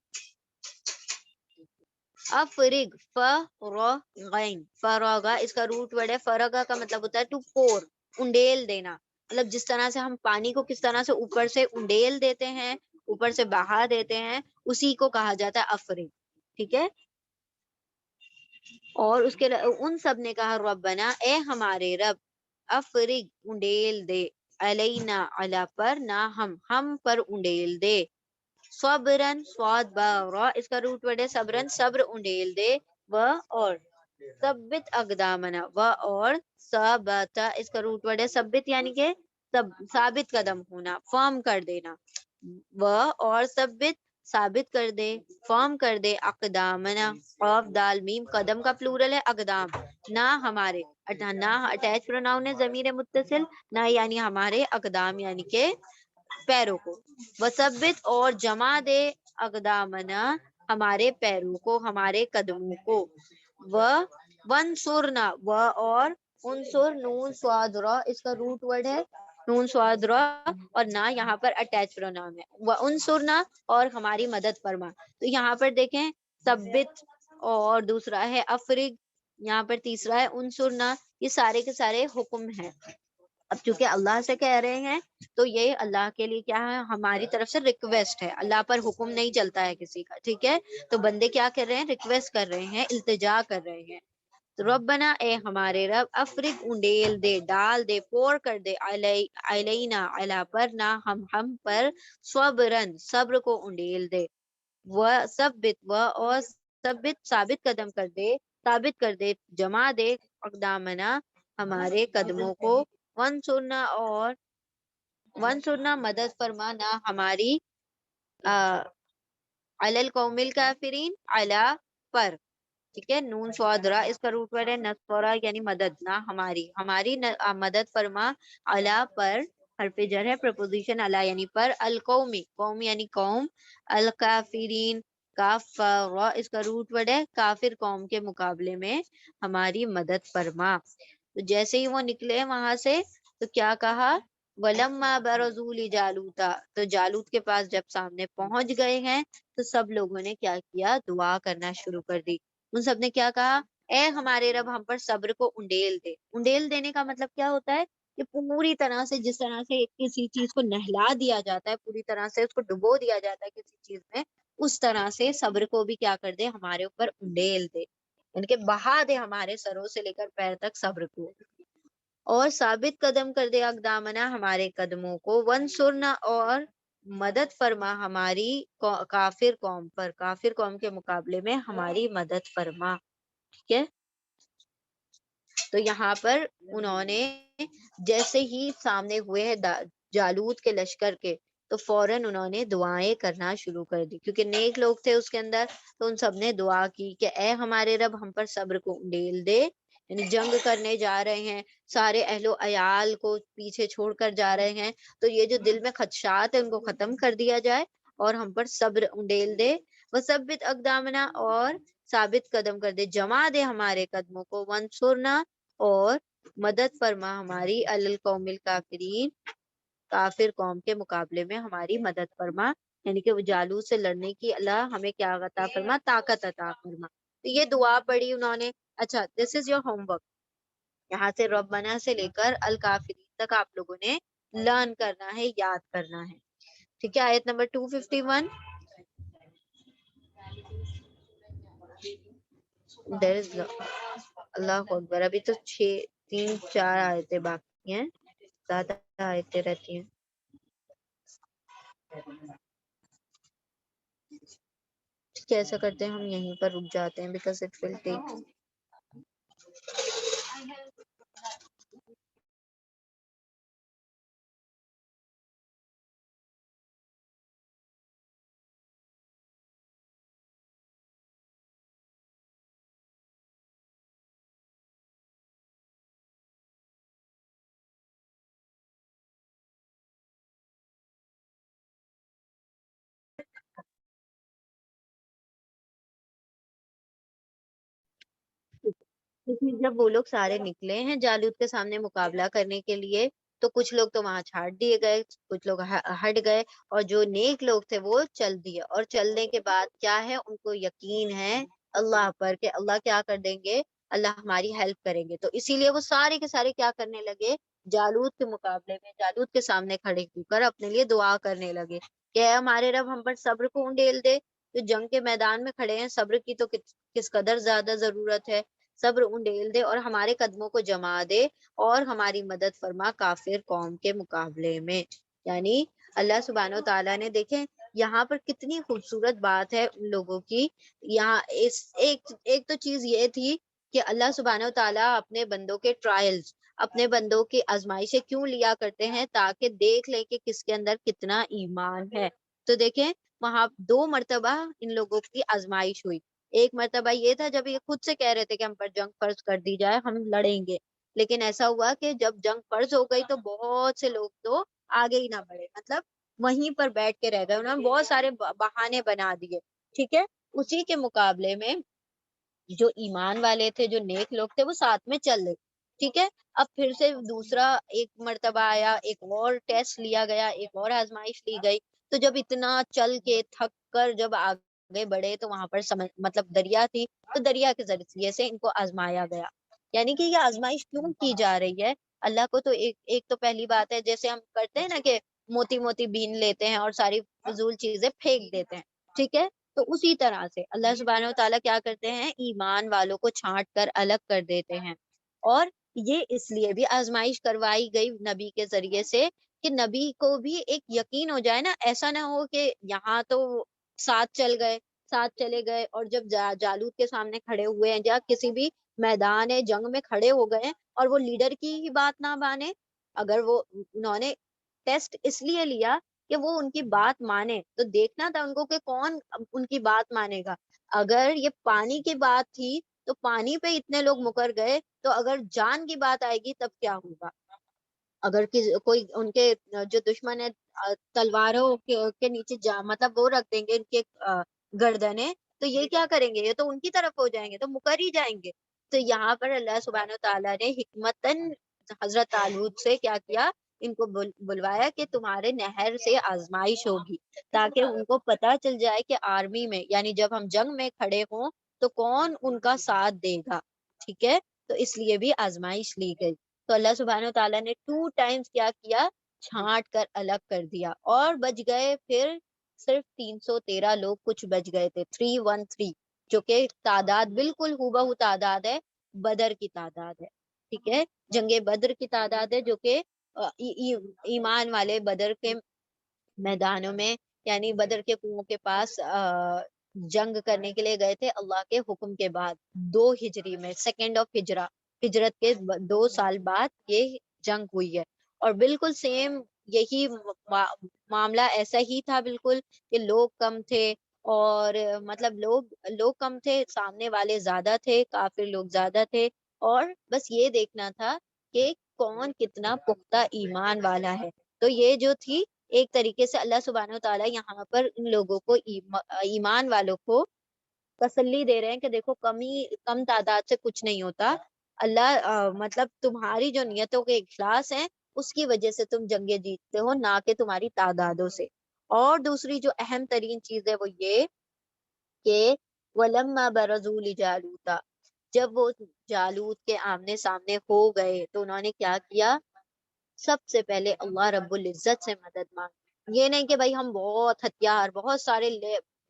افرغ فرغین، فراغا اس کا روٹ ورڈ ہے، فرغا کا مطلب ہوتا ہے ٹو پور، انڈیل دینا، مطلب جس طرح سے ہم پانی کو کس طرح سے اوپر سے انڈیل دیتے ہیں، اوپر سے بہا دیتے ہیں، اسی کو کہا جاتا ہے افرغ، ٹھیک ہے. اور اس کے ان سب نے کہا ربنا اے ہمارے رب، افرغ انڈیل دے، علینا علا پر نہ ہم پر انڈیل دے، صبرن سواد با اس کا روٹ ورڈ ہے صبرن صبر انڈیل دے، و اور ثبت اقدامنا، و اور ثبتا اس کا روٹ ورڈ ہے ثبت یعنی کہ ثابت قدم ہونا، فرم کر دینا، و اور ثبت ثابت کر دے، فرم کر دے، اقدامنا قاف دال میم قدم کا پلورل ہے اقدام، نہ ہمارے، نہ اٹیچ پروناؤن ہے ضمیر متصل، نہ یعنی ہمارے، اقدام یعنی کہ پیروں کو، وثبت اور جمع دے، اقدامنا ہمارے پیروں کو، ہمارے قدموں کو، ونصرنا و اور انصر نون سواد را اس کا روٹ ورڈ ہے نون سواد را، اور نہ یہاں پر اٹیچ پروناؤن ہے، وانصرنا اور ہماری مدد فرما. تو یہاں پر دیکھیں ثبت اور دوسرا ہے افرغ، یہاں پر تیسرا ہے انصرنا، یہ سارے کے سارے حکم ہیں. اب چونکہ اللہ سے کہہ رہے ہیں تو یہ اللہ کے لیے کیا ہے، ہماری طرف سے ریکویسٹ ہے، اللہ پر حکم نہیں چلتا ہے کسی کا، ٹھیک ہے. تو بندے کیا کر رہے ہیں، ریکویسٹ کر رہے ہیں، التجا کر رہے ہیں. ربنا اے ہمارے رب، افرغ انڈیل دے، ڈال دے، پور کر دے، علینا علا پر نہ ہم پر، صبرن صبر کو انڈیل دے، و ثبت و اور ثبت ثابت قدم کر دے، ثابت کر دے، جمع دے، اقدامنا ہمارے قدموں کو، ونصرنا اور ونصرنا مدد فرمانا ہماری، علی القوم الکافرین علی پر، ٹھیک ہے. نون سوادرا اس کا روٹ ورڈ ہے نصورا یعنی مدد، نہ ہماری مدد فرما، علی پر حرف جر ہے پرپوزیشن علی یعنی پر، القومی قوم یعنی قوم، الکافرین کافر اس کا روٹ ورڈ ہے کافر قوم کے مقابلے میں ہماری مدد فرما. تو جیسے ہی وہ نکلے وہاں سے تو کیا کہا، وَلَمَّا بَرَزُوا لِجَالُوتَ، تو جالوت کے پاس جب سامنے پہنچ گئے ہیں تو سب لوگوں نے کیا کیا؟ دعا کرنا شروع کر دی۔ ان سب نے کیا کہا؟ اے ہمارے رب، ہم پر صبر کو انڈیل دے۔ انڈیل دینے کا مطلب کیا ہوتا ہے؟ کہ پوری طرح سے، جس طرح سے کسی چیز کو نہلا دیا جاتا ہے، پوری طرح سے اس کو ڈبو دیا جاتا ہے کسی چیز میں، اس طرح سے صبر کو بھی کیا کر دے؟ ہمارے اوپر انڈیل دے، یعنی کہ بہا دے ہمارے سروں سے لے کر پیر تک صبر کو، اور ثابت قدم کر دے اقدامنا، ہمارے قدموں کو، ونصرنا، اور مدد فرما ہماری کافر قوم پر، کافر قوم کے مقابلے میں ہماری مدد فرما۔ ٹھیک ہے، تو یہاں پر انہوں نے جیسے ہی سامنے ہوئے ہیں جالوت کے لشکر کے، تو فوراً انہوں نے دعائیں کرنا شروع کر دی، کیونکہ نیک لوگ تھے اس کے اندر، تو ان سب نے دعا کی کہ اے ہمارے رب، ہم پر صبر کو انڈیل دے۔ یعنی جنگ کرنے جا رہے ہیں، سارے اہل و عیال کو پیچھے چھوڑ کر جا رہے ہیں، تو یہ جو دل میں خدشات ہیں ان کو ختم کر دیا جائے، اور ہم پر صبر انڈیل دے۔ وثبت اقدامنا، اور ثابت قدم کر دے، جما دے ہمارے قدموں کو، ونصرنا، اور مدد فرما ہماری، القوم الکافرین، کافر قوم کے مقابلے میں ہماری مدد فرما، یعنی کہ وہ جالوت سے لڑنے کی اللہ ہمیں کیا عطا فرما؟ طاقت عطا فرما۔ تو یہ دعا پڑھی انہوں نے۔ اچھا، دس از یور ہوم ورک، یہاں سے ربنا سے لے کر الکافرین تک آپ لوگوں نے لرن کرنا ہے، یاد کرنا ہے۔ ٹھیک ہے، آیت نمبر 251، دیر از اللہ اکبر، ابھی تو 3-4 آیتیں باقی ہیں، زیادہ آیتیں رہتی ہیں۔ ٹھیک ہے، ایسا کرتے ہیں ہم یہیں پر رک جاتے ہیں، بیکاز اٹ ول ٹیک۔ جب وہ لوگ سارے نکلے ہیں جالوت کے سامنے مقابلہ کرنے کے لیے، تو کچھ لوگ تو وہاں چھاٹ دیے گئے، کچھ لوگ ہٹ گئے، اور جو نیک لوگ تھے وہ چل دیے، اور چلنے کے بعد کیا ہے؟ ان کو یقین ہے اللہ پر کہ اللہ کیا کر دیں گے؟ اللہ ہماری ہیلپ کریں گے، تو اسی لیے وہ سارے کے سارے کیا کرنے لگے؟ جالوت کے مقابلے میں، جالوت کے سامنے کھڑے ہو کر اپنے لیے دعا کرنے لگے کہ اے ہمارے رب، ہم پر صبر کو انڈیل دے۔ تو جنگ کے میدان میں کھڑے ہیں، صبر کی تو کس قدر زیادہ ضرورت ہے، صبر انڈیل دے اور ہمارے قدموں کو جما دے، اور ہماری مدد فرما کافر قوم کے مقابلے میں۔ یعنی اللہ سبحانہ و تعالیٰ نے، دیکھیں یہاں پر کتنی خوبصورت بات ہے ان لوگوں کی۔ یہاں ایک تو چیز یہ تھی کہ اللہ سبحانہ و تعالیٰ اپنے بندوں کے ٹرائلز، اپنے بندوں کی آزمائشیں کیوں لیا کرتے ہیں؟ تاکہ دیکھ لیں کہ کس کے اندر کتنا ایمان ہے۔ تو دیکھیں وہاں 2 مرتبہ ان لوگوں کی آزمائش ہوئی۔ ایک مرتبہ یہ تھا جب یہ خود سے کہہ رہے تھے کہ ہم پر جنگ فرض کر دی جائے، ہم لڑیں گے، لیکن ایسا ہوا کہ جب جنگ فرض ہو گئی تو بہت سے لوگ تو آگے ہی نہ بڑھے، مطلب وہیں پر بیٹھ کے رہ گئے، انہوں نے بہت سارے بہانے بنا دیے۔ ٹھیک ہے، اسی کے مقابلے میں جو ایمان والے تھے، جو نیک لوگ تھے، وہ ساتھ میں چل رہے۔ ٹھیک ہے، اب پھر سے دوسرا ایک مرتبہ آیا، ایک اور ٹیسٹ لیا گیا، ایک اور آزمائش لی گئی، تو جب اتنا چل کے تھک کر جب آگے بڑھے تو وہاں پر مطلب دریا تھی، تو دریا کے ذریعے سے ان کو آزمایا گیا۔ یعنی کہ یہ آزمائش کیوں کی جا رہی ہے؟ اللہ کو تو ایک تو پہلی بات ہے، جیسے ہم کرتے ہیں نا کہ موتی موتی بین لیتے ہیں اور ساری فضول چیزیں پھینک دیتے ہیں، ٹھیک ہے، تو اسی طرح سے اللہ سبحانہ و تعالیٰ کیا کرتے ہیں؟ ایمان والوں کو چھانٹ کر الگ کر دیتے ہیں، اور یہ اس لیے بھی آزمائش کروائی گئی نبی کے ذریعے سے کہ نبی کو بھی ایک یقین ہو جائے نا، ایسا نہ ہو کہ یہاں تو ساتھ چلے گئے، اور جب جالوت کے سامنے کھڑے ہوئے ہیں یا کسی بھی میدان جنگ میں کھڑے ہو گئے ہیں اور وہ لیڈر کی ہی بات نہ مانے، اگر وہ انہوں نے ٹیسٹ اس لیے لیا کہ وہ ان کی بات مانے، تو دیکھنا تھا ان کو کہ کون ان کی بات مانے گا۔ اگر یہ پانی کی بات تھی تو پانی پہ اتنے لوگ مکر گئے، تو اگر جان کی بات آئے گی تب کیا ہوگا؟ اگر کوئی ان کے جو دشمن ہے تلواروں کے نیچے مطلب وہ رکھ دیں گے ان کے گردنیں، تو یہ کیا کریں گے؟ یہ تو ان کی طرف ہو جائیں گے، تو مکر ہی جائیں گے۔ تو یہاں پر اللہ سبحانہ و تعالیٰ نے حکمتاً حضرت طالوت سے کیا کیا؟ ان کو بلوایا کہ تمہارے نہر سے آزمائش ہوگی، تاکہ ان کو پتا چل جائے کہ آرمی میں یعنی جب ہم جنگ میں کھڑے ہوں تو کون ان کا ساتھ دے گا، ٹھیک ہے، تو اس لیے بھی آزمائش لی گئی۔ تو اللہ سبحانہ تعالیٰ نے 2 ٹائمز کیا کیا، چھانٹ کر الگ کر دیا، اور بچ گئے پھر صرف 313 لوگ کچھ بچ گئے تھے، 313، جو کہ تعداد بالکل ہو تعداد ہے بدر کی تعداد ہے، ٹھیک ہے، جنگ بدر کی تعداد ہے، جو کہ ایمان والے بدر کے میدانوں میں یعنی بدر کے کنویں کے پاس جنگ کرنے کے لیے گئے تھے اللہ کے حکم کے بعد 2 ہجری میں، 2 ہجرہ، ہجرت کے 2 سال بعد یہ جنگ ہوئی ہے۔ اور بالکل سیم یہی معاملہ ایسا ہی تھا بالکل، کہ لوگ کم تھے، اور مطلب لوگ کم تھے، سامنے والے زیادہ تھے، کافر لوگ زیادہ تھے، اور بس یہ دیکھنا تھا کہ کون کتنا پختہ ایمان والا ہے۔ تو یہ جو تھی ایک طریقے سے اللہ سبحانہ و تعالیٰ یہاں پر ان لوگوں کو ایمان والوں کو تسلی دے رہے ہیں کہ دیکھو کم تعداد سے کچھ نہیں ہوتا، اللہ مطلب تمہاری جو نیتوں کے اخلاص ہیں اس کی وجہ سے تم جنگیں جیتتے ہو، نہ کہ تمہاری تعدادوں سے۔ اور دوسری جو اہم ترین چیز ہے وہ یہ کہ وَلَمَّا بَرَزُوا لِجَالُوتَ، جب وہ جالوت کے آمنے سامنے ہو گئے تو انہوں نے کیا کیا، سب سے پہلے اللہ رب العزت سے مدد مانگی۔ یہ نہیں کہ بھائی ہم بہت ہتھیار، بہت سارے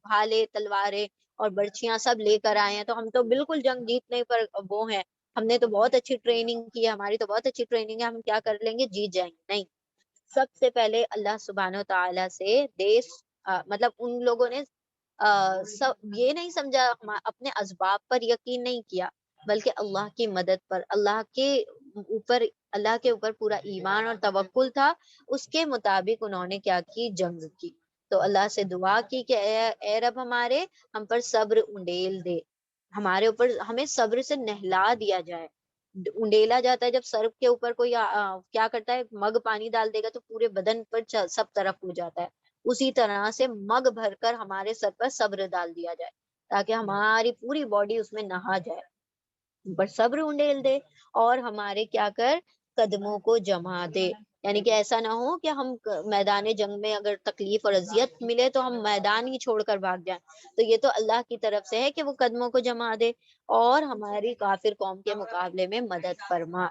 بھالے، تلواریں اور برچیاں سب لے کر آئے ہیں تو ہم تو بالکل جنگ جیتنے پر وہ ہیں، ہم نے تو بہت اچھی ٹریننگ کی ہے، ہماری تو بہت اچھی ٹریننگ ہے، ہم کیا کر لیں گے، جیت جائیں گے، نہیں۔ سب سے پہلے اللہ سبحانہ و تعالیٰ سے مطلب ان لوگوں نے سب یہ نہیں سمجھا، اپنے اسباب پر یقین نہیں کیا، بلکہ اللہ کی مدد پر، اللہ کے اوپر پورا ایمان اور توکل تھا، اس کے مطابق انہوں نے کیا کی، جنگ کی۔ تو اللہ سے دعا کی کہ اے رب ہمارے، ہم پر صبر انڈیل دے، ہمارے اوپر ہمیں صبر سے نہلا دیا جائے۔ انڈیلا جاتا ہے جب سر کے اوپر کوئی کیا کرتا ہے، مگ پانی ڈال دے گا تو پورے بدن پر سب طرف ہو جاتا ہے، اسی طرح سے مگ بھر کر ہمارے سر پر صبر ڈال دیا جائے، تاکہ ہماری پوری باڈی اس میں نہا جائے، پر صبر انڈیل دے، اور ہمارے کیا کر، قدموں کو جما دے، یعنی کہ ایسا نہ ہو کہ ہم میدان جنگ میں اگر تکلیف اور اذیت ملے تو ہم میدان ہی چھوڑ کر بھاگ جائیں، تو یہ تو اللہ کی طرف سے ہے کہ وہ قدموں کو جما دے اور ہماری کافر قوم کے مقابلے میں مدد فرما۔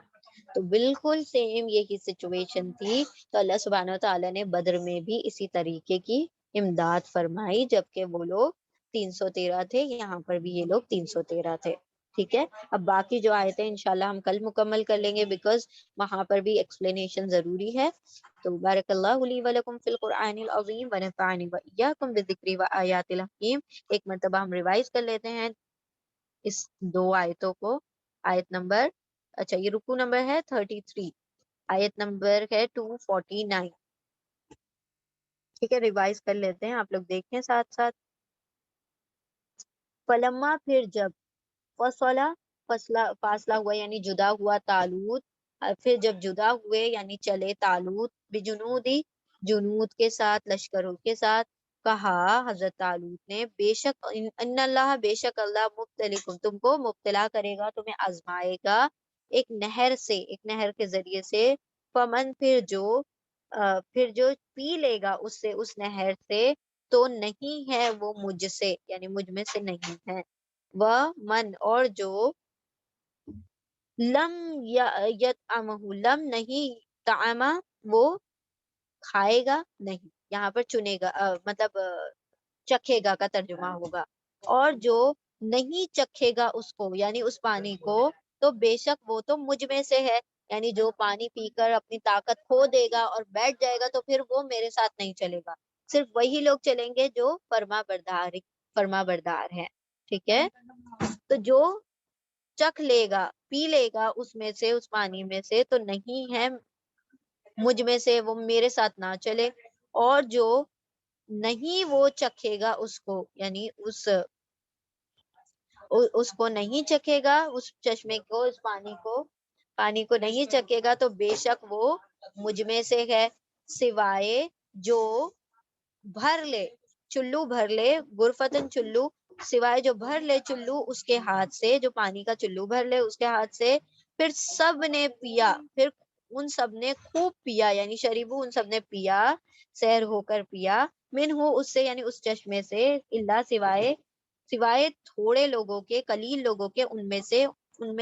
تو بالکل سیم یہی سچویشن تھی، تو اللہ سبحانہ و تعالیٰ نے بدر میں بھی اسی طریقے کی امداد فرمائی، جبکہ وہ لوگ 313 تھے، یہاں پر بھی یہ لوگ 313 تھے، ٹھیک ہے۔ اب باقی جو آیتیں انشاءاللہ ہم کل مکمل کر لیں گے، بیکاز وہاں پر بھی ایکسپلینیشن ضروری ہے۔ تو بارک اللہ لی ولکم فی القرآن العظیم ونفعنی وایاکم بالذکر وآیات الحکیم۔ ایک مرتبہ ہم ریوائز کر لیتے ہیں اس 2 آیتوں کو۔ آیت نمبر، اچھا یہ رکو نمبر ہے 33، آیت نمبر ہے 249، ٹھیک ہے، ریوائز کر لیتے ہیں، آپ لوگ دیکھیں ساتھ ساتھ۔ فلما، پھر جب، فاصلہ ہوا یعنی جدا ہوا طالوت، پھر جب جدا ہوئے یعنی چلے طالوت، بجنودی، جنود کے ساتھ، لشکروں کے ساتھ، کہا حضرت طالوت نے، بے شک ان اللہ، بے شک اللہ، مبتلیکم، تم کو مبتلا کرے گا، تمہیں آزمائے گا، ایک نہر سے، ایک نہر کے ذریعے سے، فمن، پھر جو پی لے گا اس سے، اس نہر سے، تو نہیں ہے وہ مجھ سے، یعنی مجھ میں سے نہیں ہے، وہ من، اور جو لم یطعمہ، لم نہیں، طعمہ وہ کھائے گا نہیں، یہاں پر چنے گا مطلب چکھے گا کا ترجمہ ہوگا، اور جو نہیں چکھے گا اس کو یعنی اس پانی کو، تو بے شک وہ تو مجھ میں سے ہے، یعنی جو پانی پی کر اپنی طاقت کھو دے گا اور بیٹھ جائے گا تو پھر وہ میرے ساتھ نہیں چلے گا، صرف وہی لوگ چلیں گے جو فرما بردار ہیں، ٹھیک ہے۔ تو جو چکھ لے گا، پی لے گا اس میں سے، اس پانی میں سے، تو نہیں ہے مجھ میں سے، وہ میرے ساتھ نہ چلے، اور جو نہیں وہ چکھے گا اس کو، یعنی اس کو نہیں چکھے گا، اس چشمے کو، اس پانی کو نہیں چکھے گا، تو بے شک وہ مجھ میں سے ہے، سوائے جو بھر لے، چلو بھر لے، غرفتن چلو، سوائے جو بھر لے چلو اس کے ہاتھ سے، جو پانی کا چلو بھر لے اس کے ہاتھ سے، پھر سب نے پیا، پھر ان سب نے خوب پیا، یعنی شریبو ان سب نے پیا، سیر ہو کر پیا، من ہو اس سے یعنی اس چشمے سے، اللہ سوائے سوائے تھوڑے لوگوں کے، قلیل لوگوں کے، ان میں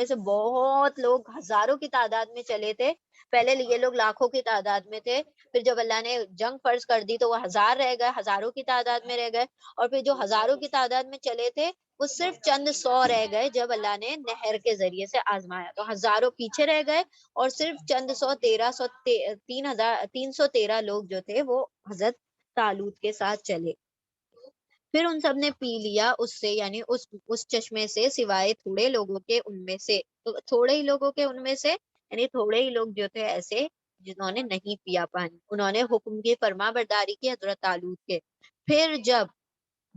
سے بہت لوگ ہزاروں کی تعداد میں چلے تھے. پہلے یہ لوگ لاکھوں کی تعداد میں تھے، پھر جب اللہ نے جنگ فرض کر دی تو وہ ہزار رہ گئے، ہزاروں کی تعداد میں رہ گئے، اور پھر جو ہزاروں کی تعداد میں چلے تھے وہ صرف چند سو رہ گئے جب اللہ نے نہر کے ذریعے سے آزمایا. تو ہزاروں پیچھے رہ گئے اور صرف چند سو، 313 لوگ جو تھے وہ حضرت طالوت کے ساتھ چلے. پھر ان سب نے پی لیا اس سے، یعنی اس چشمے سے، سوائے تھوڑے لوگوں کے ان میں سے. تو تھوڑے ہی لوگوں کے ان میں سے یعنی تھوڑے ہی لوگ جو تھے ایسے جنہوں نے نہیں پیا پانی، انہوں نے حکم کی فرما برداری کی حضرت طالوت کے. پھر جب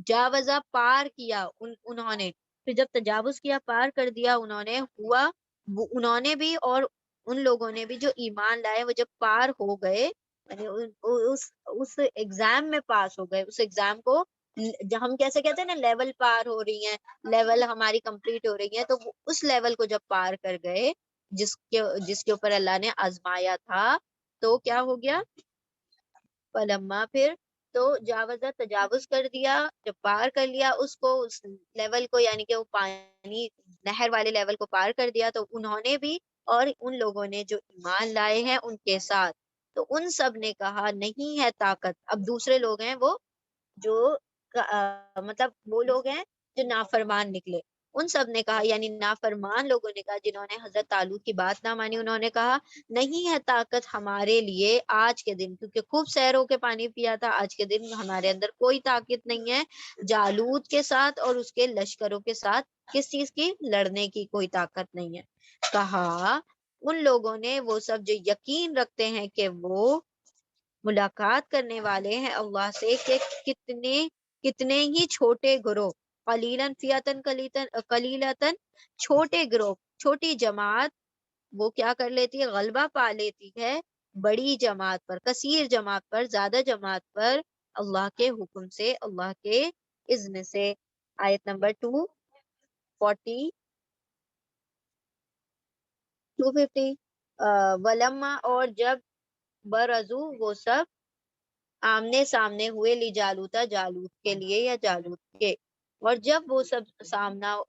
جاوزہ پار کیا انہوں نے، پھر جب تجاوز کیا، پار کر دیا انہوں نے، ہوا انہوں نے بھی اور ان لوگوں نے بھی جو ایمان لائے، وہ جب پار ہو گئے یعنی اس ایگزام میں پاس ہو گئے، اس ایگزام کو ہم کیسے کہتے ہیں نا لیول پار ہو رہی ہیں، لیول ہماری کمپلیٹ ہو رہی ہے، تو اس لیول کو جب پار کر گئے جس کے اوپر اللہ نے آزمایا تھا، تو کیا ہو گیا؟ فلما، پھر تو جاوزہ تجاوز کر دیا، جب پار کر لیا اس کو، اس لیول کو، یعنی کہ وہ پانی نہر والے لیول کو پار کر دیا، تو انہوں نے بھی اور ان لوگوں نے جو ایمان لائے ہیں ان کے ساتھ. تو ان سب نے کہا نہیں ہے طاقت. اب دوسرے لوگ ہیں وہ جو مطلب وہ لوگ ہیں جو نافرمان نکلے. ان سب نے کہا، یعنی نافرمان لوگوں نے کہا جنہوں نے حضرت طالوت کی بات نہ مانی، انہوں نے کہا نہیں ہے طاقت ہمارے لیے آج کے دن، کیونکہ خوب سیر ہو کے پانی پیا تھا، آج کے دن ہمارے اندر کوئی طاقت نہیں ہے جالوت کے ساتھ اور اس کے لشکروں کے ساتھ. کس چیز کی؟ لڑنے کی کوئی طاقت نہیں ہے. کہا ان لوگوں نے، وہ سب جو یقین رکھتے ہیں کہ وہ ملاقات کرنے والے ہیں اللہ سے، کہ کتنے ہی چھوٹے گروہ، قلیلاً فیاتن قلیلتن، چھوٹے گروہ، چھوٹی جماعت وہ کیا کر لیتی ہے؟ غلبہ پا لیتی ہے بڑی جماعت پر، کثیر جماعت پر، زیادہ جماعت پر، اللہ کے حکم سے، اللہ کے اذن سے. آیت نمبر 250. ولما، اور جب برزو وہ سب آمنے سامنے ہوئے، لی جالوتا، جالوت کے لیے یا جالوت کے، اور جب وہ سب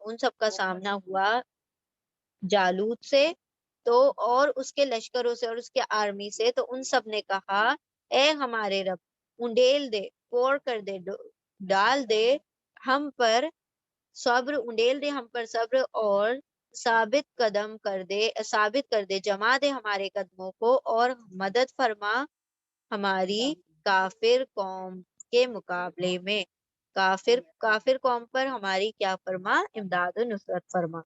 ان سب کا سامنا ہوا جالوت سے تو اور اس کے لشکروں سے اور اس کے آرمی سے، تو ان سب نے کہا اے ہمارے رب، انڈیل دے، پور کر دے، ڈال دے ہم پر صبر، انڈیل دے ہم پر صبر، اور ثابت کر دے، جما دے ہمارے قدموں کو، اور مدد فرما ہماری کافر قوم کے مقابلے میں، کافر قوم پر ہماری کیا فرما؟ امداد و نصرت فرما.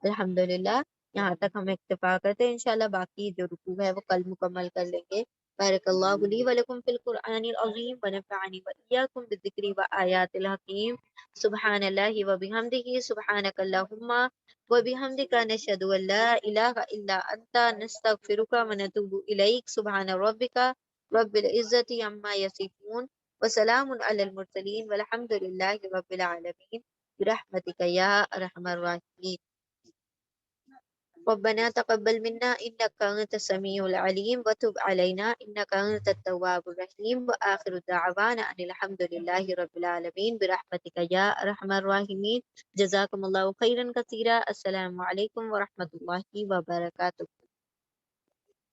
الحمدللہ یہاں تک ہم اکتفا کرتے ہیں، انشاءاللہ باقی جو رکوع ہے وہ کل مکمل کر لیں گے. بارک اللہ لی ولکم فی القرآن العظیم ونفعنی وإیاکم بالذکر وآیات الحکیم. سبحان اللہ وبحمدہ، سبحانک اللہم وبحمدک، نشہد ان لا الہ الا انت، نستغفرک ونتوب الیک. سبحان ربک رب العزت عما یصفون وسلام علی المرسلین والحمد للہ رب العالمین برحمتک یا ارحم الراحمین. ربنا تقبل منا إنك أنت السميع العليم وتب علينا إنك أنت التواب الرحيم وآخر دعوانا أن الحمد لله رب العالمين برحمتك يا أرحم الراحمين. جزاكم الله خيرا كثيرا. السلام عليكم ورحمة الله وبركاته.